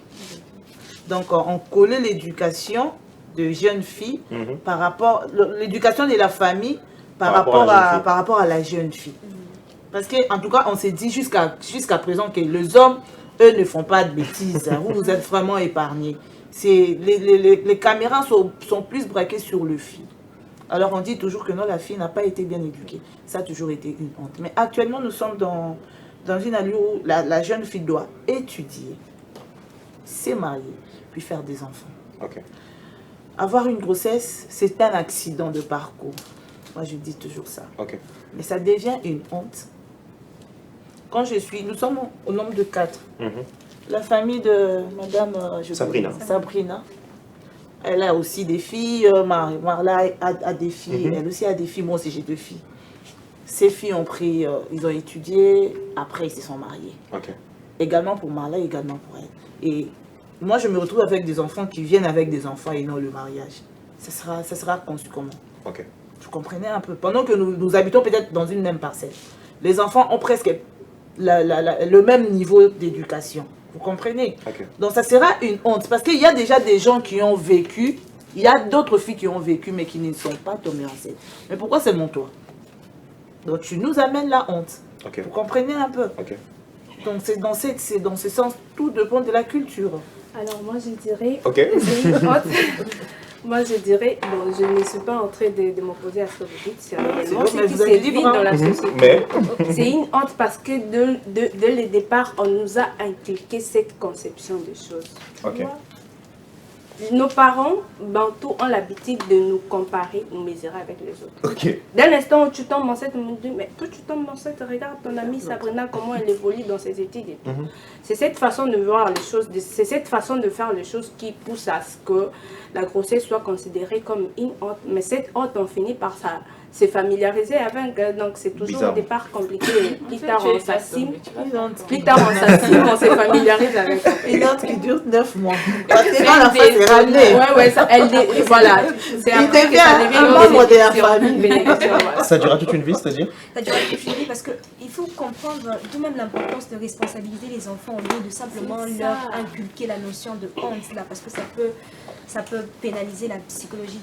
Donc, on collait l'éducation de jeunes filles par rapport, l'éducation de la famille par rapport à la jeune fille. Parce qu'en tout cas, on s'est dit jusqu'à présent que les hommes, eux, ne font pas de bêtises. Vous êtes vraiment épargnés. Les caméras sont plus braquées sur le fille. Alors on dit toujours que non, la fille n'a pas été bien éduquée. Ça a toujours été une honte. Mais actuellement, nous sommes dans une allure où la jeune fille doit étudier, se marier, puis faire des enfants. Ok. Avoir une grossesse, c'est un accident de parcours. Moi, je dis toujours ça. Ok. Mais ça devient une honte. Quand nous sommes au nombre de 4. La famille de Madame Sabrina, elle a aussi des filles. Marla a des filles. Elle aussi a des filles. Moi aussi, j'ai 2 filles. Ces filles ont pris, ils ont étudié. Après, ils se sont mariés. Ok. Également pour Marla, également pour elle. Et moi, je me retrouve avec des enfants qui viennent avec des enfants et non le mariage. Ça sera conçu comment? Ok. Vous comprenez un peu? Pendant que nous habitons peut-être dans une même parcelle, les enfants ont presque le même niveau d'éducation. Vous comprenez? Ok. Donc ça sera une honte. Parce qu'il y a déjà des gens qui ont vécu, il y a d'autres filles qui ont vécu mais qui ne sont pas tombées enceintes. Mais pourquoi seulement toi? Donc tu nous amènes la honte. Ok. Vous comprenez un peu? Ok. Donc c'est dans ce sens, tout dépend de la culture. Alors moi je dirais, Ok. c'est une honte. Moi je dirais, bon, je ne suis pas en train de m'opposer à ce que vous dites, c'est réellement bon, ce mais qui vous êtes se vit libre, hein. dans la société. Mais C'est une honte parce que dès le départ, on nous a inculqué cette conception des choses. Ok. Nos parents, Bantou, ont l'habitude de nous comparer, nous mesurer avec les autres. Ok. Dès l'instant où tu tombes enceinte, on me dit, mais toi tu tombes enceinte, regarde ton amie Sabrina, comment elle évolue dans ses études et tout. C'est cette façon de voir les choses, c'est cette façon de faire les choses qui pousse à ce que la grossesse soit considérée comme une honte. Mais cette honte, on finit par se familiariser avec, donc c'est toujours Bizarre. au départ compliqué. Plus tard on s'assume, Plus on se familiarise avec. une honte qui dure 9 mois. Parce que quand la femme est ramenée, Ouais, voilà. C'est il après que devient ça devient un une membre de la bénédiction. famille. Bénédiction, voilà. Ça durera toute une vie, c'est-à-dire? Ça dure toute une vie parce qu'il faut comprendre tout de même l'importance de responsabiliser les enfants au lieu de simplement C'est leur ça. inculquer la notion de honte là, parce que ça peut pénaliser la psychologie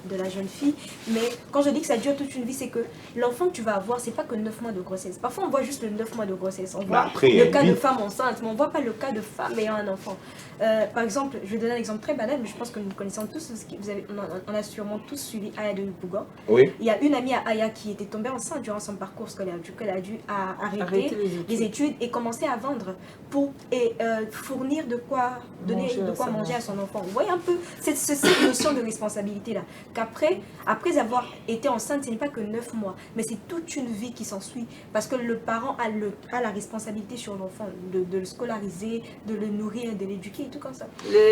de la jeune fille. Mais quand je dis que ça dure toute une vie, c'est que l'enfant que tu vas avoir, c'est pas que 9 mois de grossesse. Parfois on voit juste le 9 mois de grossesse, on voit après, il y a le une cas vie. de femme enceinte, mais on voit pas le cas de femme ayant un enfant. Par exemple, je vais donner un exemple très banal, mais je pense que nous connaissons tous, on a sûrement tous suivi Aya de Bougan. Oui. Il y a une amie à Aya qui était tombée enceinte durant son parcours scolaire. Du coup, elle a dû arrêter les études et commencer à vendre pour fournir de quoi manger à son enfant. Vous voyez un peu cette notion de responsabilité-là. Après avoir été enceinte, ce n'est pas que 9 mois, mais c'est toute une vie qui s'ensuit. Parce que le parent a la responsabilité sur l'enfant, de le scolariser, de le nourrir, de l'éduquer et tout comme ça.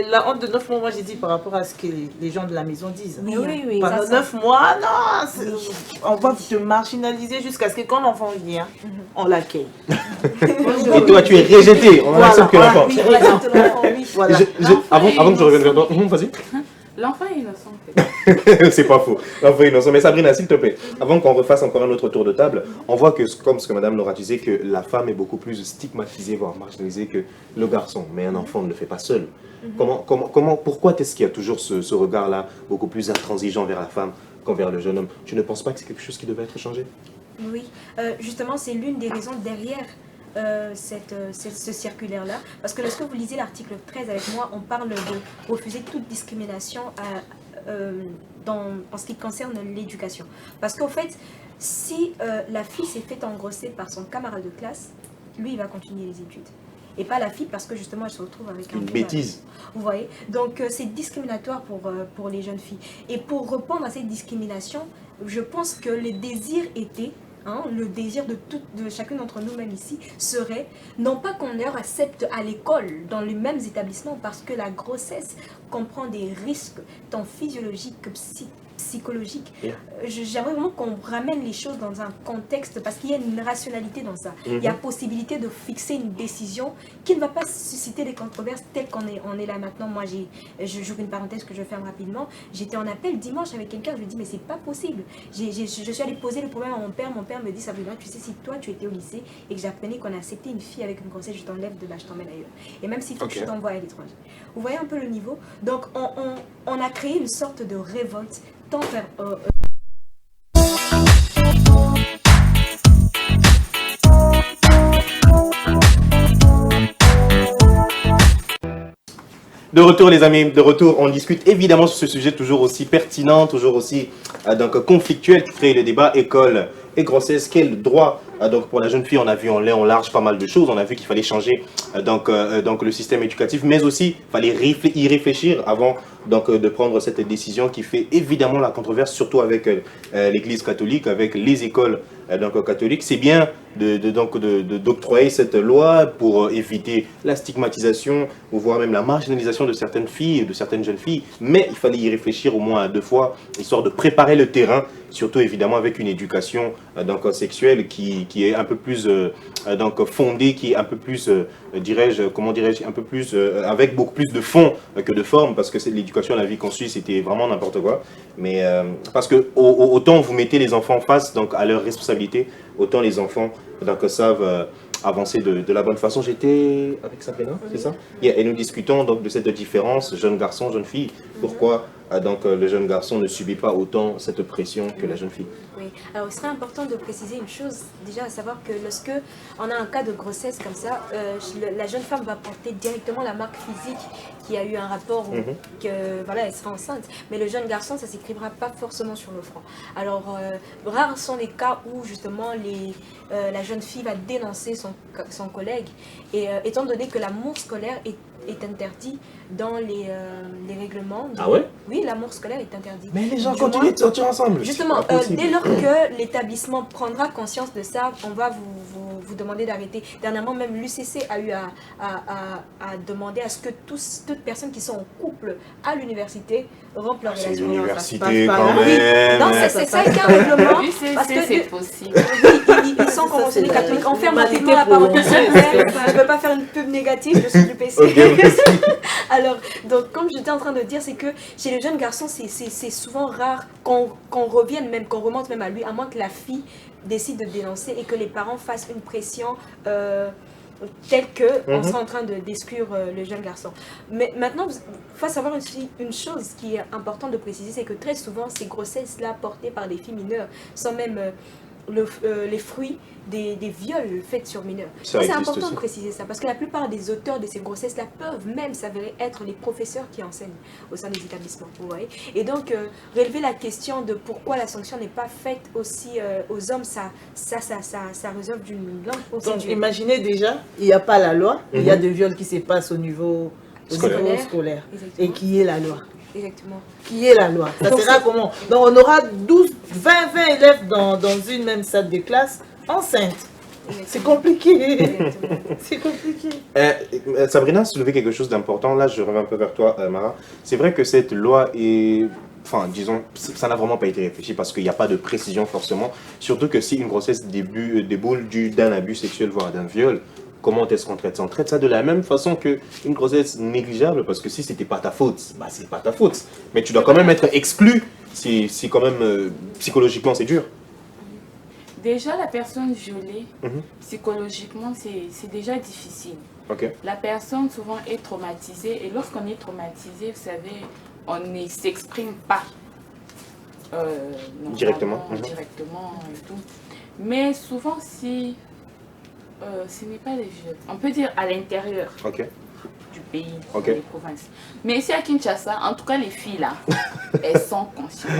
La honte de 9 mois, moi j'ai dit par rapport à ce que les gens de la maison disent. Oui, Pendant ça, 9 mois, non, on va te marginaliser jusqu'à ce que quand l'enfant vient, on l'accueille. Et toi, tu es rejeté. On accepte que l'enfant. Oui, l'enfant, oui. Voilà. Avant que je revienne vers toi, vas-y. L'enfant est innocent, en fait. C'est pas faux. L'enfant est innocent. Mais Sabrina, s'il te plaît, avant qu'on refasse encore un autre tour de table, on voit que, comme ce que Madame Laura disait, que la femme est beaucoup plus stigmatisée, voire marginalisée que le garçon. Mais un enfant ne le fait pas seul. Pourquoi est-ce qu'il y a toujours ce regard-là, beaucoup plus intransigeant vers la femme qu'envers le jeune homme? Tu ne penses pas que c'est quelque chose qui devait être changé? Oui, justement, c'est l'une des raisons derrière ce circulaire-là. Parce que lorsque vous lisez l'article 13 avec moi, on parle de refuser toute discrimination en ce qui concerne l'éducation. Parce qu'en fait, si la fille s'est faite engrosser par son camarade de classe, lui, il va continuer les études. Et pas la fille parce que justement, elle se retrouve avec Une bêtise. Vous voyez? Donc, c'est discriminatoire pour les jeunes filles. Et pour répondre à cette discrimination, je pense que le désir était... le désir de chacun d'entre nous, même ici, serait non pas qu'on leur accepte à l'école, dans les mêmes établissements, parce que la grossesse comprend des risques tant physiologiques que psychologique. Yeah. J'aimerais vraiment qu'on ramène les choses dans un contexte parce qu'il y a une rationalité dans ça. Il y a possibilité de fixer une décision qui ne va pas susciter des controverses telles qu'on est là maintenant. Moi, j'ouvre une parenthèse que je ferme rapidement. J'étais en appel dimanche avec quelqu'un, je lui dis mais c'est pas possible. Je suis allée poser le problème à mon père me dit Sabrina, tu sais, si toi tu étais au lycée et que j'apprenais qu'on a accepté une fille avec une grossesse, je t'enlève de là, je t'emmène ailleurs. Et même s'il faut que je t'envoie à l'étranger. Vous voyez un peu le niveau? Donc on a créé une sorte de révolte tant vers De retour les amis, de retour, on discute évidemment sur ce sujet toujours aussi pertinent, toujours aussi donc conflictuel qui crée le débat école et grossesse. Quel droit donc pour la jeune fille, on a vu en long, en large pas mal de choses, on a vu qu'il fallait changer donc le système éducatif, mais aussi il fallait y réfléchir avant donc de prendre cette décision qui fait évidemment la controverse, surtout avec l'église catholique, avec les écoles donc catholiques. C'est bien d'octroyer cette loi pour éviter la stigmatisation ou voire même la marginalisation de certaines filles, de certaines jeunes filles, mais il fallait y réfléchir au moins 2 fois, histoire de préparer le terrain, surtout évidemment avec une éducation donc sexuelle qui est un peu plus donc fondée, qui est un peu plus un peu plus avec beaucoup plus de fond que de forme, parce que c'est l'éducation à la vie qu'on suit, c'était vraiment n'importe quoi. Mais parce que autant vous mettez les enfants face donc à leurs responsabilités, autant les enfants donc savent avancer de la bonne façon. J'étais avec Sabrina, c'est ça? Et nous discutons donc de cette différence jeune garçon, jeune fille. Pourquoi donc le jeune garçon ne subit pas autant cette pression que la jeune fille? Oui, alors il serait important de préciser une chose, déjà à savoir que lorsque on a un cas de grossesse comme ça, la jeune femme va porter directement la marque physique qui a eu un rapport, que voilà, elle sera enceinte. Mais le jeune garçon, ça ne s'écrivera pas forcément sur le front. Alors, rares sont les cas où justement la jeune fille va dénoncer son collègue. Et étant donné que l'amour scolaire est interdit dans les règlements. Ah ouais? Oui, l'amour scolaire est interdit. Mais les gens continuent de sortir ensemble. Justement, dès lors que l'établissement prendra conscience de ça, on va vous demander d'arrêter. Dernièrement, même l'UCC a eu à demander à ce que toutes personnes qui sont en couple à l'université rompent leur C'est relation. l'université quand Oui, même. non, c'est ça qui est un règlement. Parce que c'est possible. oui, ils sont conventionnés catholiques. On ferme rapidement la parenthèse. Je ne veux pas faire une pub négative, je suis du PC. Alors, donc, comme j'étais en train de dire, c'est que chez les jeunes garçons, c'est souvent rare qu'on revienne même, qu'on remonte même à lui, à moins que la fille décide de dénoncer et que les parents fassent une pression telle qu'on sera en train d'exclure le jeune garçon. Mais maintenant, il faut savoir une chose qui est importante de préciser, c'est que très souvent, ces grossesses-là portées par des filles mineures sont même les fruits des viols faits sur mineurs. C'est important aussi de préciser ça, parce que la plupart des auteurs de ces grossesses-là peuvent même s'avérer être les professeurs qui enseignent au sein des établissements. Vous voyez. Et donc, relever la question de pourquoi la sanction n'est pas faite aussi aux hommes, ça résolve d'une longue procédure. Donc, imaginez déjà, il n'y a pas la loi, il y a des viols qui se passent au niveau scolaire. Et qui est la loi? Exactement. Qui est la loi? Ça sera comment? Donc on aura 20 élèves dans une même salle de classe enceintes. C'est compliqué. C'est compliqué. Sabrina a soulevé quelque chose d'important. Là, je reviens un peu vers toi, Mara. C'est vrai que cette loi est... Enfin, disons, ça n'a vraiment pas été réfléchi parce qu'il n'y a pas de précision forcément. Surtout que si une grossesse déboule d'un abus sexuel, voire d'un viol, comment est-ce qu'on traite ça? On traite ça de la même façon qu'une grossesse négligeable, parce que si c'était pas ta faute, bah c'est pas ta faute. Mais tu dois quand même être exclu, c'est quand même, psychologiquement c'est dur. Déjà, la personne violée, psychologiquement, c'est déjà difficile. Okay. La personne souvent est traumatisée, et lorsqu'on est traumatisé, vous savez, on ne s'exprime pas directement et tout. Mais souvent, si ce n'est pas les viols, on peut dire à l'intérieur du pays, des provinces. Mais ici à Kinshasa, en tout cas les filles là, elles sont conscientes.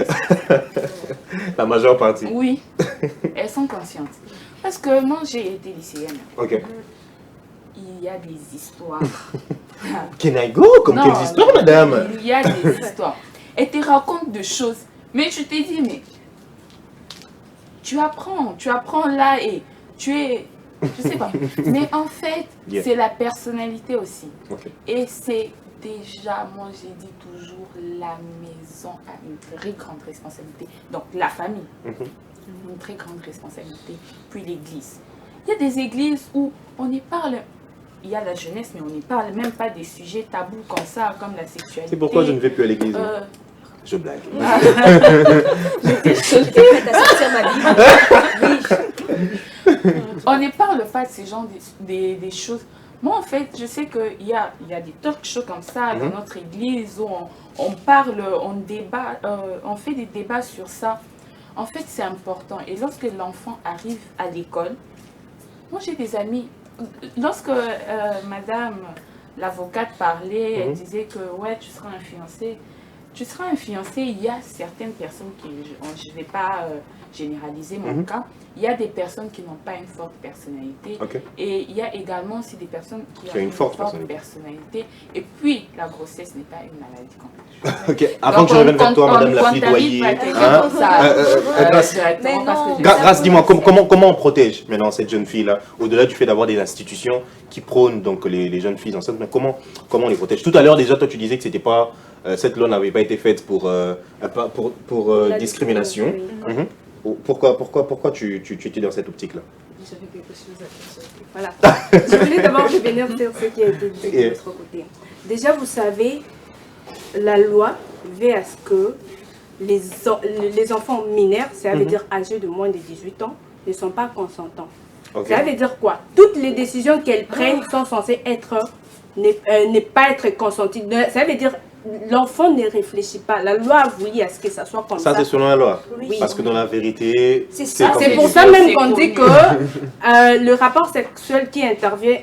La majeure partie. Oui, elles sont conscientes. Parce que moi j'ai été lycéenne. Il y a des histoires. Can I go? Comme quelles histoires, madame? Il y a des histoires. Elles te racontent des choses. Mais je t'ai dit, mais tu apprends là et tu es... Je sais pas. Mais en fait, c'est la personnalité aussi. Et c'est déjà, moi j'ai dit toujours, la maison a une très grande responsabilité. Donc la famille, une très grande responsabilité. Puis l'église. Il y a des églises où on y parle, il y a la jeunesse, mais on n'y parle même pas des sujets tabous comme ça, comme la sexualité. C'est pourquoi je ne vais plus à l'église. Je blague. J'étais prête à sortir ma Bible. On ne parle pas de ces genres des choses. Moi, en fait, je sais qu'il y a des talk shows comme ça dans notre église où on parle, on débat, on fait des débats sur ça. En fait, c'est important. Et lorsque l'enfant arrive à l'école, moi j'ai des amis, lorsque madame l'avocate parlait, elle disait que ouais, tu seras influencé. Tu seras influencé, il y a certaines personnes qui, je ne vais pas généraliser mon cas, il y a des personnes qui n'ont pas une forte personnalité. Et il y a également aussi des personnes qui ont une forte personnalité. Et puis, la grossesse n'est pas une maladie complète. Avant que je revienne vers toi, madame la plaidoyer. Grâce, dis-moi, comment on protège maintenant cette jeune fille-là, au-delà du fait d'avoir des institutions qui prônent donc, les jeunes filles enceintes, mais comment on les protège? Tout à l'heure, déjà, toi, tu disais que c'était pas, cette loi n'avait pas été faite pour discrimination. Pourquoi tu étais dans cette optique-là? J'avais quelque chose à dire. Voilà. Je voulais d'abord revenir sur ce qui a été dit de notre côté. Déjà, vous savez, la loi veut à ce que les enfants mineurs, ça veut dire âgés de moins de 18 ans, ne sont pas consentants. Ça veut dire quoi? Toutes les décisions qu'elles prennent sont censées ne pas être consenties. Ça veut dire l'enfant ne réfléchit pas. La loi a voulu à ce que ça soit comme ça. Ça, c'est selon la loi. Oui. Parce que dans la vérité, c'est ça. C'est pour ça même qu'on dit que le rapport sexuel qui intervient,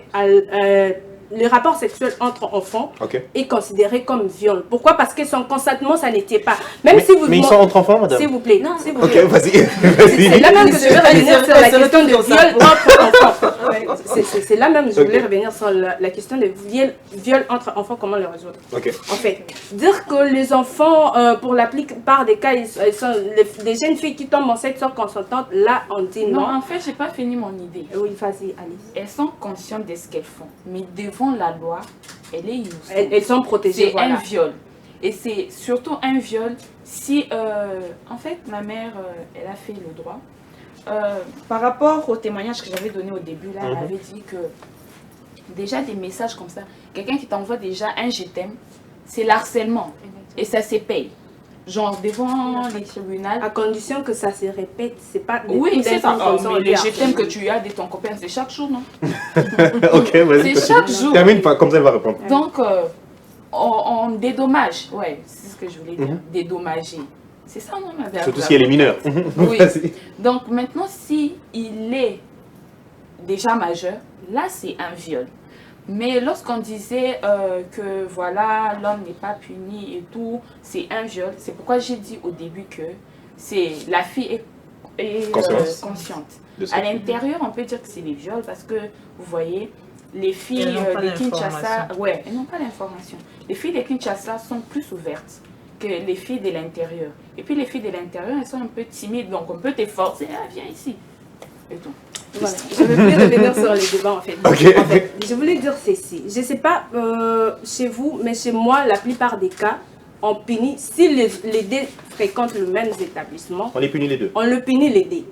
le rapport sexuel entre enfants est considéré comme viol. Pourquoi? Parce que son consentement, ça n'était pas. Même si vous mais ils sont entre enfants, madame? S'il vous plaît. Non, s'il vous plaît. Ok, vas-y. C'est là même que je vais revenir sur la question de viol entre enfants. C'est là même que je voulais revenir sur la question de viol entre enfants, comment le résoudre. En fait, dire que les enfants, pour la plupart des cas, les jeunes filles qui tombent enceintes sont consentantes, là, on dit non. Non, en fait, je n'ai pas fini mon idée. Oui, vas-y, Alice. Elles sont conscientes de ce qu'elles font, mais devant la loi, elle est innocente. Elles sont protégées. C'est un viol. Et c'est surtout un viol si, en fait, ma mère, elle a fait le droit. Par rapport au témoignage que j'avais donné au début, là, elle avait dit que déjà des messages comme ça, quelqu'un qui t'envoie déjà un je t'aime, c'est l'harcèlement. Et ça se paye. Genre devant les tribunaux. À condition que ça se répète, c'est pas... Oui, c'est ça. Mais les je t'aime que tu as de ton copain, c'est chaque jour, non? Ok, vas-y. C'est chaque jour. Termine pas, comme ça elle va répondre. Donc, on dédommage. Ouais, c'est ce que je voulais dire. Dédommager. C'est ça, non, madame? Surtout si elle est mineure. Oui. Donc, maintenant, si il est déjà majeur, là, c'est un viol. Mais lorsqu'on disait que voilà, l'homme n'est pas puni et tout, c'est un viol. C'est pourquoi j'ai dit au début que la fille est consciente. À l'intérieur, on peut dire que c'est des viols parce que, vous voyez, les filles de Kinshasa, elles n'ont pas l'information. Les filles de Kinshasa sont plus ouvertes que les filles de l'intérieur. Et puis les filles de l'intérieur, elles sont un peu timides, donc on peut t'efforcer, viens ici. Et tout. Voilà. Je ne veux plus revenir sur les débats en fait. En fait, je voulais dire ceci. Je ne sais pas chez vous, mais chez moi, la plupart des cas, on punit, si les deux fréquentent le même établissement, on les punit les deux. On le punit les deux.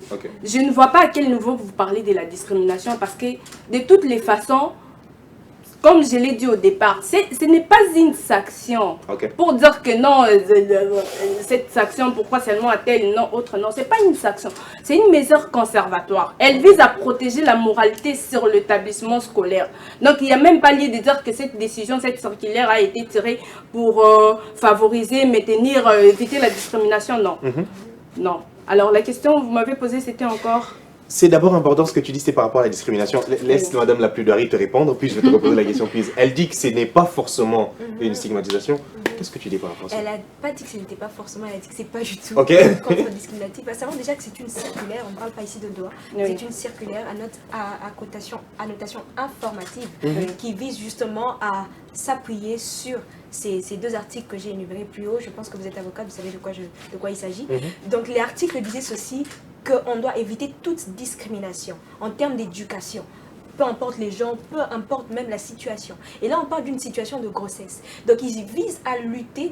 Je ne vois pas à quel niveau vous parlez de la discrimination parce que de toutes les façons, comme je l'ai dit au départ, ce n'est pas une sanction pour dire que non, cette sanction, pourquoi seulement à telle, non, autre, non. Ce n'est pas une sanction, c'est une mesure conservatoire. Elle vise à protéger la moralité sur l'établissement scolaire. Donc, il n'y a même pas lieu de dire que cette décision, cette circulaire a été tirée pour favoriser, maintenir, éviter la discrimination, non. Non. Alors, la question que vous m'avez posée, c'était encore... C'est d'abord important ce que tu dis, c'est par rapport à la discrimination. Laisse madame la plaidoirie te répondre, puis je vais te reposer la question. Puis elle dit que ce n'est pas forcément une stigmatisation. Qu'est-ce que tu dis par rapport à ça? Elle n'a pas dit que ce n'était pas forcément, elle a dit que ce n'est pas du tout contre-discriminatif. Savons déjà que c'est une circulaire, on ne parle pas ici de loi, c'est une circulaire à notation informative qui vise justement à s'appuyer sur ces deux articles que j'ai énumérés plus haut. Je pense que vous êtes avocat, vous savez de quoi il s'agit. Donc les articles disaient ceci, qu'on doit éviter toute discrimination en termes d'éducation. peu importe les gens, peu importe même la situation. Et là, on parle d'une situation de grossesse. Donc, ils visent à lutter,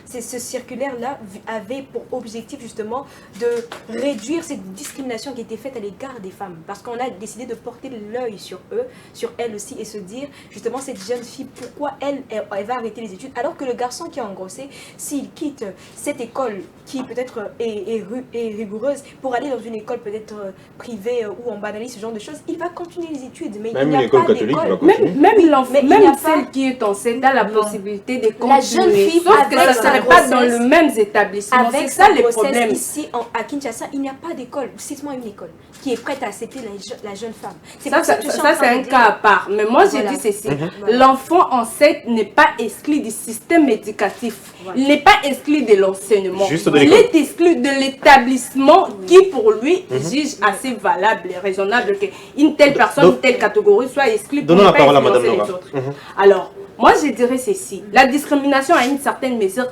ce circulaire-là avait pour objectif justement de réduire cette discrimination qui était faite à l'égard des femmes. Parce qu'on a décidé de porter l'œil sur eux, sur elles aussi, et se dire justement cette jeune fille, pourquoi elle va arrêter les études, alors que le garçon qui est engrossé, s'il quitte cette école qui peut-être est rigoureuse pour aller dans une école peut-être privée où on banalise ce genre de choses, il va continuer les études. Mais même il n'y a l'école pas catholique va d'école. continuer. Même celle qui est enceinte a la possibilité de continuer. La jeune fille, sauf que ça ne serait pas dans le même établissement. Avec C'est ça sa les grossesse problèmes. ici à Kinshasa, il n'y a pas d'école. Cite-moi une école qui est prête à accepter la jeune femme. Ça, c'est un cas à part. Mais moi, j'ai dit ceci. L'enfant enceinte n'est pas exclu du système éducatif. Il n'est pas exclu de l'enseignement. Il est exclu de l'établissement qui, pour lui, juge assez valable et raisonnable qu'une telle personne, une telle catégorie soit exclue pour ne pas influencer les autres. Alors, moi, je dirais ceci. La discrimination à une certaine mesure,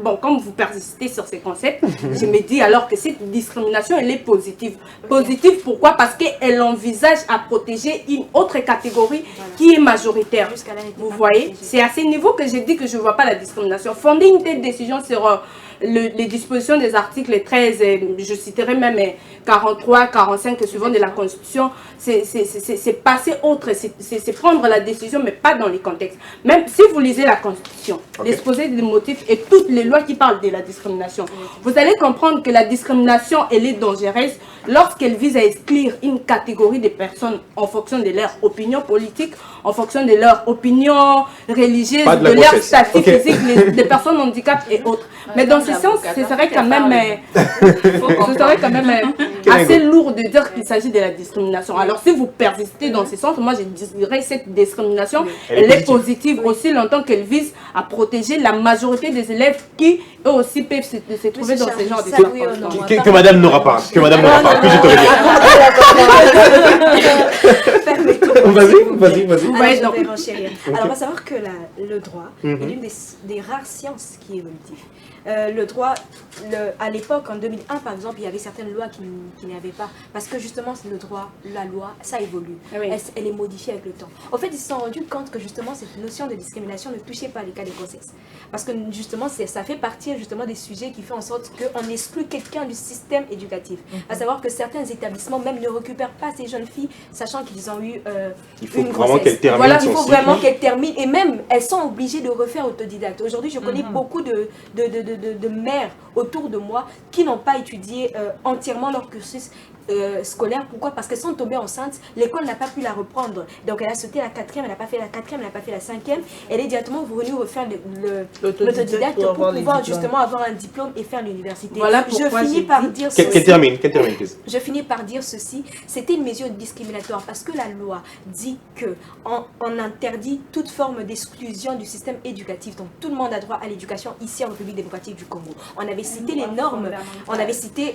bon, comme vous persistez sur ces concepts, je me dis alors que cette discrimination, elle est positive. Positive, pourquoi? Parce qu'elle envisage à protéger une autre catégorie qui est majoritaire. Vous voyez? C'est à ce niveau que je dis que je ne vois pas la discrimination. Fonder une telle décision sur les dispositions des articles 13, je citerai même 43, 45, suivant de la Constitution, c'est passer autre, c'est prendre la décision, mais pas dans les contextes. Même si vous lisez la Constitution, l'exposé des motifs et toutes les lois qui parlent de la discrimination, vous allez comprendre que la discrimination, elle est dangereuse lorsqu'elle vise à exclure une catégorie de personnes en fonction de leur opinion politique, en fonction de leur opinion religieuse, de leur statut physique, des personnes handicapées et autres. Mais dans ce sens, ce serait quand même, assez lourd de dire qu'il s'agit de la discrimination. Alors si vous persistez dans ce sens, moi je dirais que cette discrimination, elle est positive aussi longtemps qu'elle vise à protéger la majorité des élèves qui eux aussi peuvent se trouver dans ce genre de circonstances. Que madame n'aura pas, que madame n'aura pas, que je te reviens. Vas-y. Alors, je vais renchérir. Alors, on va savoir que le droit est l'une des rares sciences qui évolutive. Le droit, à l'époque, en 2001 par exemple, il y avait certaines lois qui n'y avaient pas. Parce que justement, le droit, la loi, ça évolue. Elle est modifiée avec le temps. Au fait, ils se sont rendus compte que justement, cette notion de discrimination ne touchait pas les cas de grossesse. Parce que justement, ça fait partie justement des sujets qui font en sorte qu'on exclut quelqu'un du système éducatif. À savoir que certains établissements même ne récupèrent pas ces jeunes filles, sachant qu'ils ont eu une grossesse. Il faut vraiment qu'elles terminent. Et même, elles sont obligées de refaire autodidacte. Aujourd'hui, je connais beaucoup de mères autour de moi qui n'ont pas étudié entièrement leur cursus scolaire. Pourquoi? Parce qu'elles sont tombées enceintes, l'école n'a pas pu la reprendre. Donc elle a sauté la 4e, elle n'a pas fait la 4e, elle n'a pas fait la 5e. Elle est directement venue refaire l'autodidacte pour pouvoir justement avoir un diplôme et faire l'université. Voilà pourquoi je finis par dire ceci. Qu'elle termine, Je finis par dire ceci. C'était une mesure discriminatoire parce que la loi dit qu'on interdit toute forme d'exclusion du système éducatif. Donc tout le monde a droit à l'éducation ici en République démocratique du Congo. On avait cité les normes, on avait cité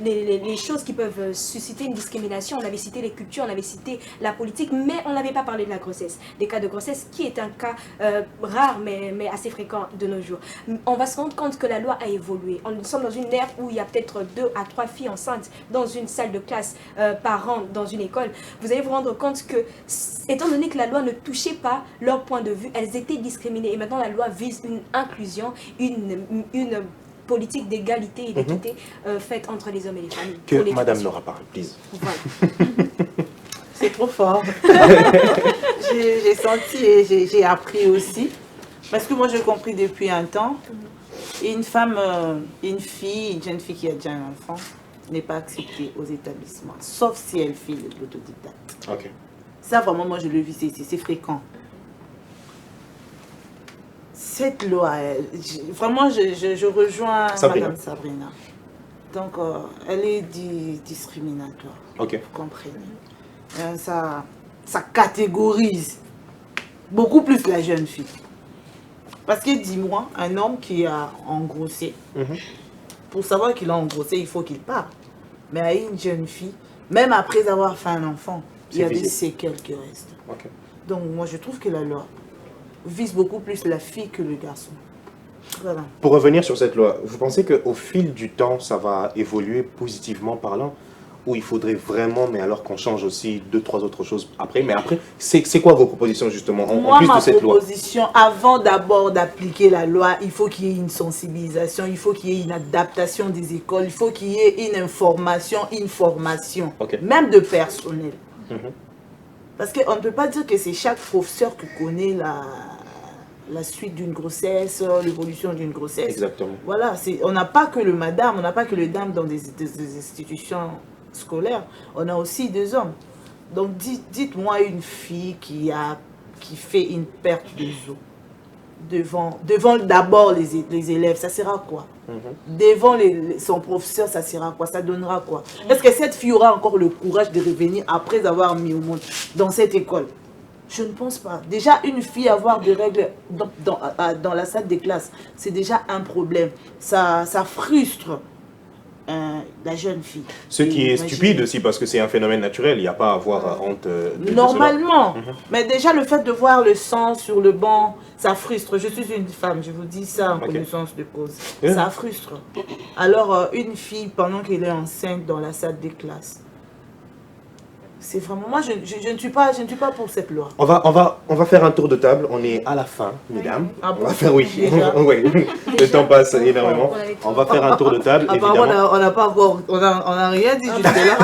les choses qui peuvent susciter une discrimination, on avait cité les cultures, on avait cité la politique, mais on n'avait pas parlé de la grossesse. Des cas de grossesse qui est un cas rare mais assez fréquent de nos jours. On va se rendre compte que la loi a évolué. Nous sommes dans une ère où il y a peut-être 2 à 3 filles enceintes dans une salle de classe par an dans une école. Vous allez vous rendre compte que, étant donné que la loi ne touchait pas leur point de vue, elles étaient discriminées. Et maintenant la loi vise une inclusion, une politique d'égalité et d'équité faite entre les hommes et les femmes. Que madame n'aura pas, please. Voilà. C'est trop fort. J'ai senti et j'ai appris aussi. Parce que moi, j'ai compris depuis un temps, une femme, une jeune fille qui a déjà un enfant, n'est pas acceptée aux établissements, sauf si elle fait l'autodidacte. Ok. Ça, vraiment, moi, je le vis, c'est fréquent. Cette loi, vraiment, je rejoins Madame Sabrina. Donc, elle est discriminatoire. Ok. Vous comprenez. Ça catégorise beaucoup plus la jeune fille. Parce que dis-moi, un homme qui a engrossé, pour savoir qu'il a engrossé, il faut qu'il parle. Mais à une jeune fille, même après avoir fait un enfant, il y a des séquelles qui restent. Okay. Donc moi je trouve que la loi vise beaucoup plus la fille que le garçon. Voilà. Pour revenir sur cette loi, vous pensez qu'au fil du temps, ça va évoluer positivement parlant? ou il faudrait vraiment, mais alors qu'on change aussi 2-3 autres choses après? Mais après, c'est quoi vos propositions justement en plus de cette loi? Ma proposition, avant d'abord d'appliquer la loi, il faut qu'il y ait une sensibilisation, il faut qu'il y ait une adaptation des écoles, il faut qu'il y ait une information, une formation, même de personnel. Parce qu'on ne peut pas dire que c'est chaque professeur qui connaît la suite d'une grossesse, l'évolution d'une grossesse. Exactement. Voilà, on n'a pas que le madame, on n'a pas que le dame dans des institutions scolaires, on a aussi des hommes. Donc dites-moi une fille qui fait une perte de os devant d'abord les élèves, ça sert à quoi? Devant son professeur, ça sert à quoi? Ça donnera quoi? Est-ce que cette fille aura encore le courage de revenir après avoir mis au monde dans cette école? Je ne pense pas. Déjà, une fille avoir des règles dans la salle de classe, c'est déjà un problème. Ça frustre la jeune fille. Ce qui est stupide aussi, parce que c'est un phénomène naturel, il n'y a pas à avoir honte de normalement. Mais déjà, le fait de voir le sang sur le banc, ça frustre. Je suis une femme, je vous dis ça en connaissance de cause. Ça frustre. Alors, une fille, pendant qu'elle est enceinte dans la salle de classe, c'est vraiment... Moi, je ne suis pas pour cette loi. On va faire un tour de table. On est à la fin, mesdames. On va faire, oui. Le temps passe énormément. On va faire un tour de table, évidemment. On n'a pas encore... On n'a rien dit jusque-là.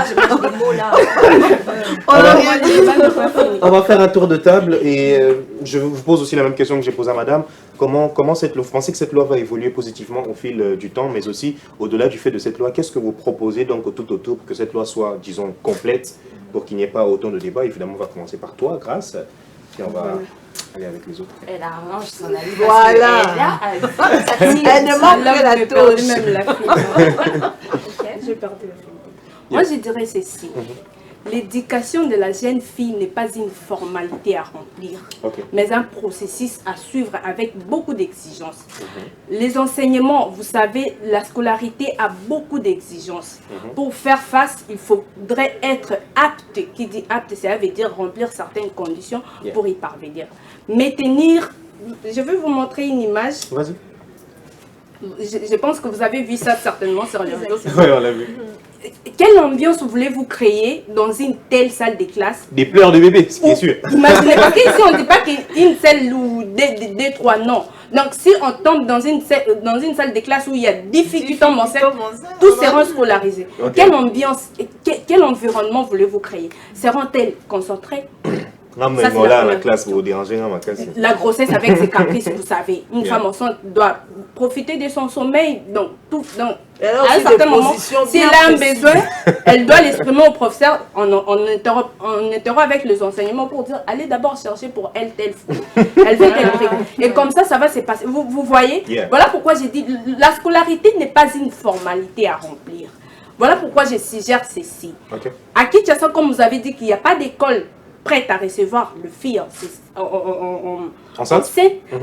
On va faire un tour de table et je vous pose aussi la même question que j'ai posée à madame. Comment cette loi, vous pensez que cette loi va évoluer positivement au fil du temps, mais aussi au-delà du fait de cette loi, qu'est-ce que vous proposez donc tout autour pour que cette loi soit, disons, complète, pour qu'il n'y ait pas autant de débats? Évidemment, on va commencer par toi, Grâce, puis on va aller avec les autres. Elle arrange son avis. Voilà. Elle ne manque que la touche. Même la fille. J'ai perdu la fille. Moi, je dirais ceci. L'éducation de la jeune fille n'est pas une formalité à remplir, mais un processus à suivre avec beaucoup d'exigences. Les enseignements, vous savez, la scolarité a beaucoup d'exigences. Pour faire face, il faudrait être apte. Qui dit apte, ça veut dire remplir certaines conditions pour y parvenir. Maintenir, je vais vous montrer une image. Vas-y. Je pense que vous avez vu ça certainement sur les réseaux sociaux. Oui, on l'a vu. Quelle ambiance voulez-vous créer dans une telle salle de classe? Des pleurs de bébé, c'est sûr. Imaginez, parce qu'ici on ne dit pas qu'une salle ou des trois, non. Donc si on tombe dans une salle de classe où il y a 10 filles qui tombent enceintes, tous seront scolarisés. Quelle ambiance, quel environnement voulez-vous créer? Seront-elles concentrées? Non, mais voilà, la classe, vous vous dérangez, non, ma classe. La grossesse avec ses caprices, vous savez. Une femme enceinte doit profiter de son sommeil. Donc, à un certain moment, si elle a un besoin, elle doit l'exprimer au professeur en interrompant avec les enseignements pour dire allez d'abord chercher pour elle tel fruit. Elle veut tel fruit. Et comme ça va se passer. Vous voyez? Voilà pourquoi j'ai dit la scolarité n'est pas une formalité à remplir. Voilà pourquoi je suggère ceci. À Kinshasa, comme vous avez dit qu'il n'y a pas d'école prête à recevoir le fille enceinte,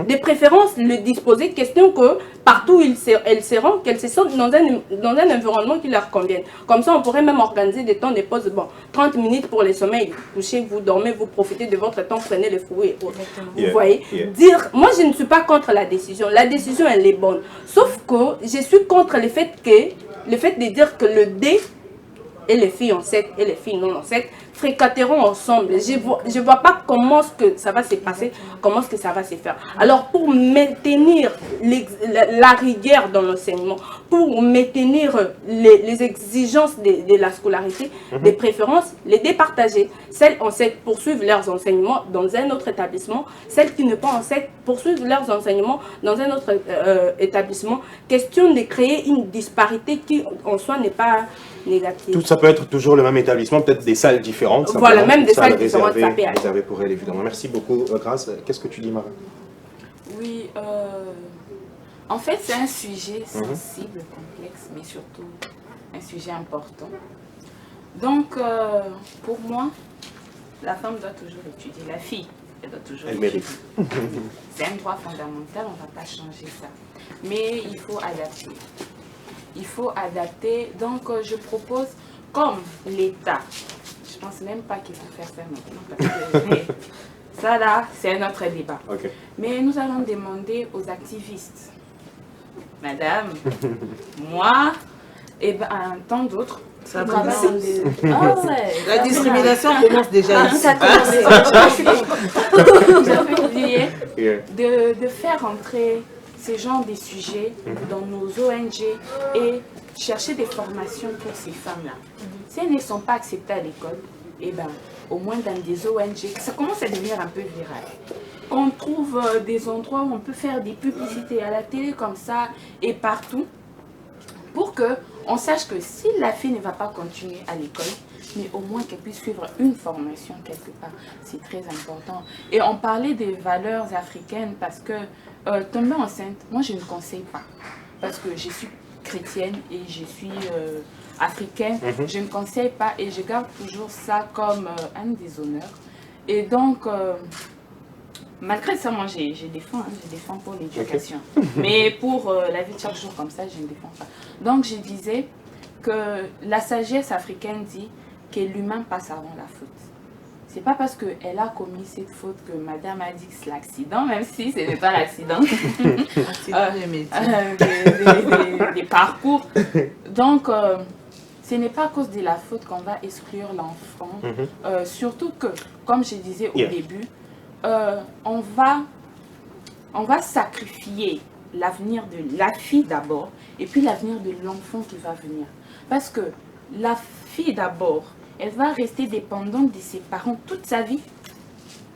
de préférence le disposer, question que partout où elles seront, qu'elles se sentent dans un environnement qui leur convienne. Comme ça, on pourrait même organiser des temps de pause, 30 minutes pour les sommeils, couchez, vous dormez, vous profitez de votre temps, prenez les fruits et autres. Vous voyez, moi je ne suis pas contre la décision elle est bonne, sauf que je suis contre le fait de dire que le D et les filles enceintes et les filles non enceintes fréquenteront ensemble. Je vois pas comment que ça va se passer, comment que ça va se faire. Alors pour maintenir la rigueur dans l'enseignement, pour maintenir les exigences de la scolarité, des préférences, les départager. Celles enceintes poursuivent leurs enseignements dans un autre établissement, celles qui ne sont pas enceintes poursuivent leurs enseignements dans un autre établissement. Question de créer une disparité qui en soi n'est pas négative. Tout ça peut être toujours le même établissement, peut-être des salles différentes. Voilà, même des salles différentes, ça peut être. Réservées pour elle, évidemment. Merci beaucoup, Grâce. Qu'est-ce que tu dis, Mara? Oui, en fait, c'est un sujet sensible, complexe, mais surtout un sujet important. Donc, pour moi, la femme doit toujours étudier. La fille, elle doit toujours étudier. C'est un droit fondamental, on ne va pas changer ça. Mais il faut adapter. Il faut adapter. Donc, je propose, comme l'État, je ne pense même pas qu'il faut faire ça maintenant, parce que ça là, c'est un autre débat. Mais nous allons demander aux activistes, madame, moi, et tant d'autres, Ça Ils commence. travaillent Ah ouais. La discrimination commence déjà ici. Ça commence. J'avais oublié Yeah. de faire entrer ces genres de sujets dans nos ONG et chercher des formations pour ces femmes-là. Si elles ne sont pas acceptées à l'école, eh ben, au moins dans des ONG, ça commence à devenir un peu viral. On trouve des endroits où on peut faire des publicités à la télé comme ça et partout pour qu'on sache que si la fille ne va pas continuer à l'école, mais au moins qu'elle puisse suivre une formation quelque part. C'est très important. Et on parlait des valeurs africaines parce que tomber enceinte, moi je ne conseille pas. Parce que je suis chrétienne et je suis africaine, je ne conseille pas et je garde toujours ça comme un des honneurs. Et donc, malgré ça, moi je défends pour l'éducation. Mais pour la vie de chaque jour comme ça, je ne défends pas. Donc je disais que la sagesse africaine dit que l'humain passe avant la faute. C'est pas parce qu'elle a commis cette faute que madame a dit que c'est l'accident, même si ce n'est pas l'accident. Des parcours. Donc, ce n'est pas à cause de la faute qu'on va exclure l'enfant. Surtout que, comme je disais au début, on va sacrifier l'avenir de la fille d'abord et puis l'avenir de l'enfant qui va venir. Parce que la fille d'abord, elle va rester dépendante de ses parents toute sa vie.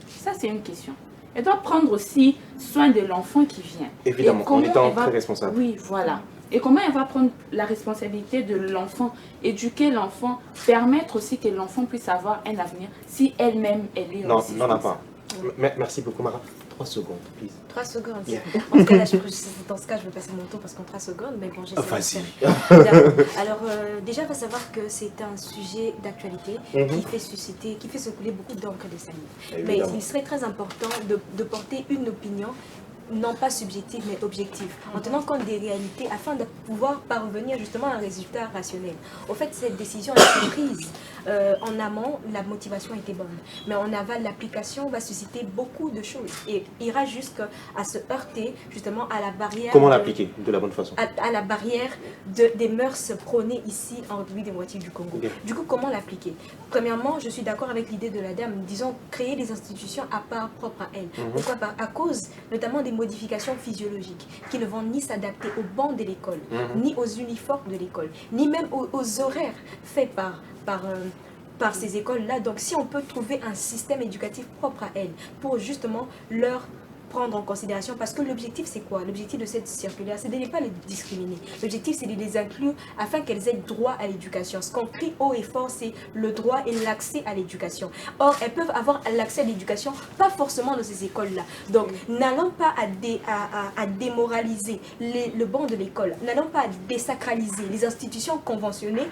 Ça, c'est une question. Elle doit prendre aussi soin de l'enfant qui vient. Évidemment, en étant très responsable. Oui, voilà. Et comment elle va prendre la responsabilité de l'enfant, éduquer l'enfant, permettre aussi que l'enfant puisse avoir un avenir si elle-même, elle est aussi. Non, non, pas. Merci beaucoup, Mara. 3 secondes, please. 3 secondes. Yeah. En tout cas, là, dans ce cas, je vais passer mon tour parce qu'en 3 secondes, mais bon, j'essaie Facile. de faire. Alors, déjà, il faut savoir que c'est un sujet d'actualité qui fait susciter, qui fait secouer beaucoup d'encre de salive. Mais il serait très important de porter une opinion non pas subjective mais objective, en tenant compte des réalités afin de pouvoir parvenir justement à un résultat rationnel. Au fait, cette décision a été prise en amont, la motivation était bonne, mais en aval, l'application va susciter beaucoup de choses et ira jusqu'à se heurter justement à la barrière. Comment l'appliquer de la bonne façon? À la barrière des mœurs prônées ici en République démocratique du Congo. Okay. Du coup, comment l'appliquer? Premièrement, je suis d'accord avec l'idée de la dame, disons, créer des institutions à part propre à elle. Pourquoi pas? À cause notamment des modifications physiologiques qui ne vont ni s'adapter aux bancs de l'école, ni aux uniformes de l'école, ni même aux horaires faits par ces écoles-là. Donc si on peut trouver un système éducatif propre à elles pour justement leur prendre en considération, parce que l'objectif c'est quoi? L'objectif de cette circulaire, c'est de ne pas les discriminer. L'objectif c'est de les inclure afin qu'elles aient droit à l'éducation. Ce qu'on crie haut et fort, c'est le droit et l'accès à l'éducation. Or, elles peuvent avoir l'accès à l'éducation, pas forcément dans ces écoles-là. Donc, n'allons pas à démoraliser le banc de l'école, n'allons pas à désacraliser les institutions conventionnées,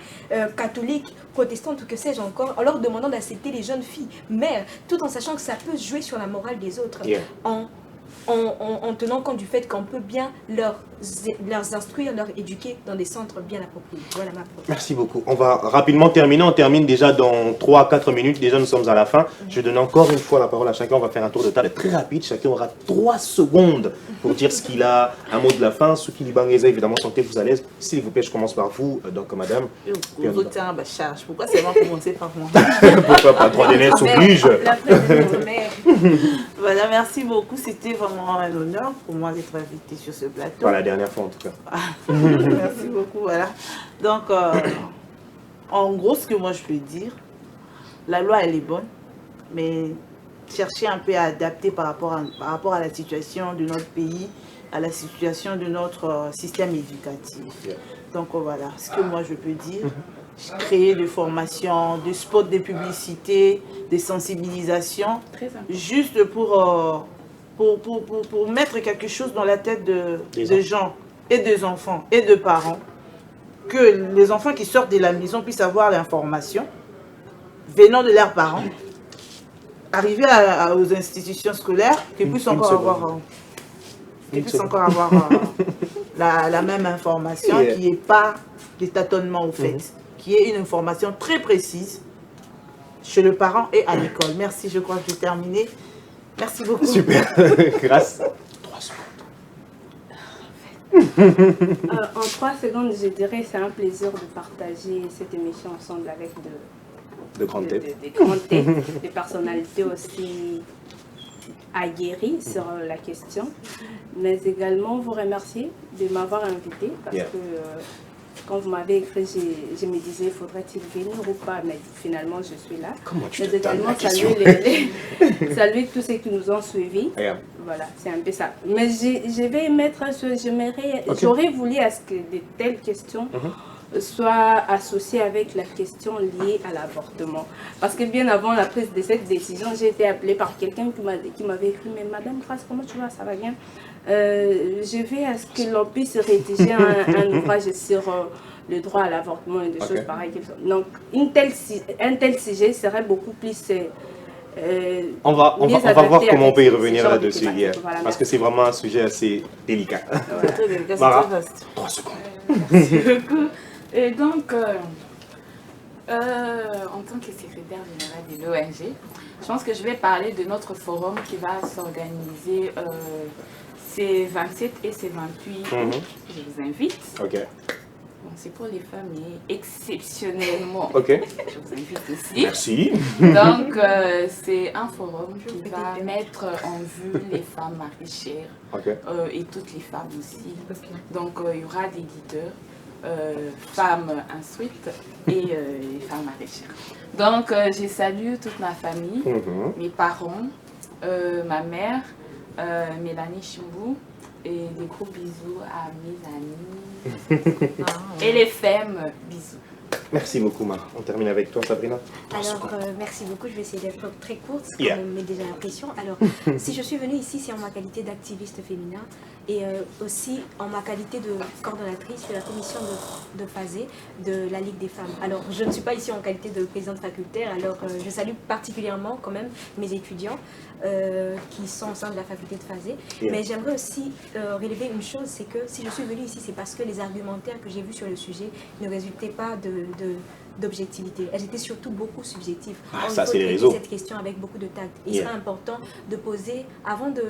catholiques, protestantes ou que sais-je encore, en leur demandant d'accepter les jeunes filles mères, tout en sachant que ça peut jouer sur la morale des autres. En tenant compte du fait qu'on peut bien leur instruire, leur éduquer dans des centres bien appropriés. Voilà ma propos. Merci beaucoup. On va rapidement terminer. On termine déjà dans 3-4 minutes. Déjà, nous sommes à la fin. Je donne encore une fois la parole à chacun. On va faire un tour de table très rapide. Chacun aura 3 secondes pour dire ce qu'il a, un mot de la fin. Ceux qui libangaient, évidemment, sentez-vous à l'aise. S'il vous plaît, je commence par vous, donc madame. Tiens, charge. Pourquoi c'est moi commencer par moi? Pourquoi pas? 3 délais s'oblige. Voilà, merci beaucoup. C'était vraiment un honneur pour moi d'être invitée sur ce plateau. Pas la dernière fois, en tout cas. Merci beaucoup, voilà. Donc, en gros, ce que moi je peux dire, la loi, elle est bonne, mais chercher un peu à adapter par rapport à la situation de notre pays, à la situation de notre système éducatif. Donc, voilà, ce que moi je peux dire. Créer des formations, des spots de publicité, des sensibilisations, juste pour mettre quelque chose dans la tête de gens et des enfants et de parents, que les enfants qui sortent de la maison puissent avoir l'information venant de leurs parents, arriver aux institutions scolaires, qu'ils puissent encore avoir, la même information, qu'il n'y ait pas de tâtonnement au fait, qu'il y ait une information très précise chez le parent et à l'école. Merci, je crois que j'ai terminé. Merci beaucoup. Super, grâce. 3 secondes. En 3 secondes, je dirais c'est un plaisir de partager cette émission ensemble avec De grandes têtes. des grandes têtes, des personnalités aussi aguerries sur la question. Mais également vous remercier de m'avoir invité parce que quand vous m'avez écrit, je me disais, faudrait-il venir ou pas, mais finalement, je suis là. Comment tu mais te donnes la également question? saluer tous ceux qui nous ont suivis. Regarde. Voilà, c'est un peu ça. Mais je vais mettre j'aurais voulu à ce que de telles questions soient associées avec la question liée à l'avortement. Parce que bien avant la prise de cette décision, j'ai été appelée par quelqu'un qui m'avait écrit, mais Madame Grace, comment tu vas, ça va bien? Je vais à ce que l'on puisse rédiger un ouvrage sur le droit à l'avortement et des choses pareilles. Donc, un tel sujet serait beaucoup plus... on va voir comment on peut y revenir là-dessus, voilà, parce que c'est vraiment un sujet assez délicat. C'est très délicat, c'est Mara, très vaste. 3 secondes. Merci beaucoup. Et donc, en tant que secrétaire générale de l'ONG, je pense que je vais parler de notre forum qui va s'organiser ces 27 et ces 28 août. Je vous invite. Ok. Bon, c'est pour les familles, exceptionnellement. Ok. Je vous invite aussi. Merci. Donc, c'est un forum qui va mettre en vue les femmes maraîchères et toutes les femmes aussi. Donc, il y aura des leaders, femmes instruites et femmes maraîchères. Donc, je salue toute ma famille, mes parents, ma mère, Mélanie Chimbou, et des gros bisous à mes amis. Et les femmes, bisous. Merci beaucoup, Mara. On termine avec toi, Sabrina. Alors, merci beaucoup. Je vais essayer d'être très courte, ce qui me met déjà la pression. Alors, si je suis venue ici, c'est en ma qualité d'activiste féminin et aussi en ma qualité de coordonnatrice de la commission de FASÉ de la Ligue des femmes. Alors, je ne suis pas ici en qualité de présidente facultaire, alors je salue particulièrement quand même mes étudiants qui sont au sein de la faculté de FASÉ. Mais j'aimerais aussi relever une chose, c'est que si je suis venue ici, c'est parce que les argumentaires que j'ai vus sur le sujet ne résultaient pas d'objectivité. Elles étaient surtout beaucoup subjectives. Ça, c'est les traiter réseaux. cette question avec beaucoup de tact. Il serait important de poser, avant de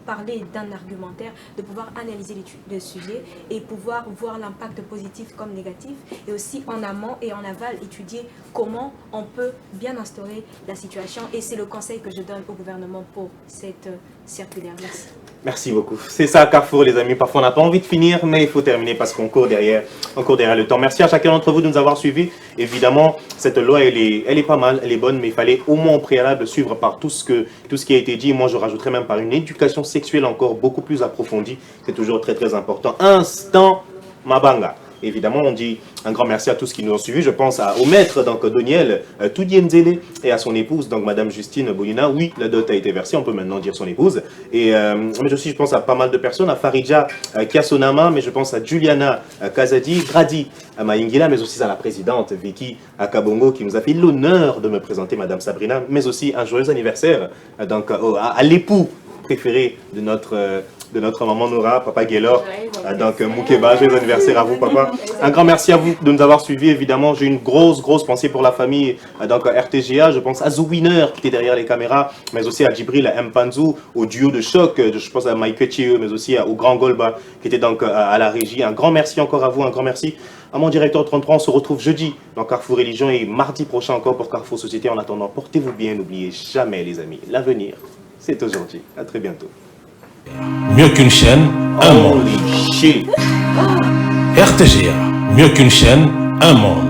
parler d'un argumentaire, de pouvoir analyser le sujet et pouvoir voir l'impact positif comme négatif, et aussi en amont et en aval étudier comment on peut bien instaurer la situation. Et c'est le conseil que je donne au gouvernement pour cette circulaire. Merci. Merci beaucoup. C'est ça, Carrefour, les amis. Parfois, on n'a pas envie de finir, mais il faut terminer parce qu'on court derrière le temps. Merci à chacun d'entre vous de nous avoir suivis. Évidemment, cette loi, elle est pas mal, elle est bonne, mais il fallait au moins au préalable suivre par tout ce qui a été dit. Moi, je rajouterais même par une éducation sexuelle encore beaucoup plus approfondie. C'est toujours très, très important. Instant Mabanga. Évidemment, on dit un grand merci à tous qui nous ont suivis. Je pense au maître, donc Doniel Toudienzele, et à son épouse, donc Madame Justine Boyuna. Oui, la dot a été versée, on peut maintenant dire son épouse. Et mais aussi, je pense à pas mal de personnes, à Faridja Kiasonama, mais je pense à Juliana Kazadi, Grady Maingila, mais aussi à la présidente Vicky Akabongo, qui nous a fait l'honneur de me présenter Madame Sabrina, mais aussi un joyeux anniversaire donc, à l'époux préféré de notre maman Nora, papa Gaylor, donc Moukeba, joyeux anniversaire à vous, papa. Un grand merci à vous de nous avoir suivis, évidemment. J'ai une grosse pensée pour la famille, donc RTGA. Je pense à Zouwiner qui était derrière les caméras, mais aussi à Djibril, à Mpanzou, au duo de choc. Je pense à Mike Etchieu, mais aussi au grand Golba qui était donc à la régie. Un grand merci encore à vous, un grand merci à mon directeur 33. On se retrouve jeudi dans Carrefour Religion et mardi prochain encore pour Carrefour Société. En attendant, portez-vous bien, n'oubliez jamais les amis, l'avenir, c'est aujourd'hui. À très bientôt. Mieux qu'une chaîne, un monde. RTGA, mieux qu'une chaîne, un monde.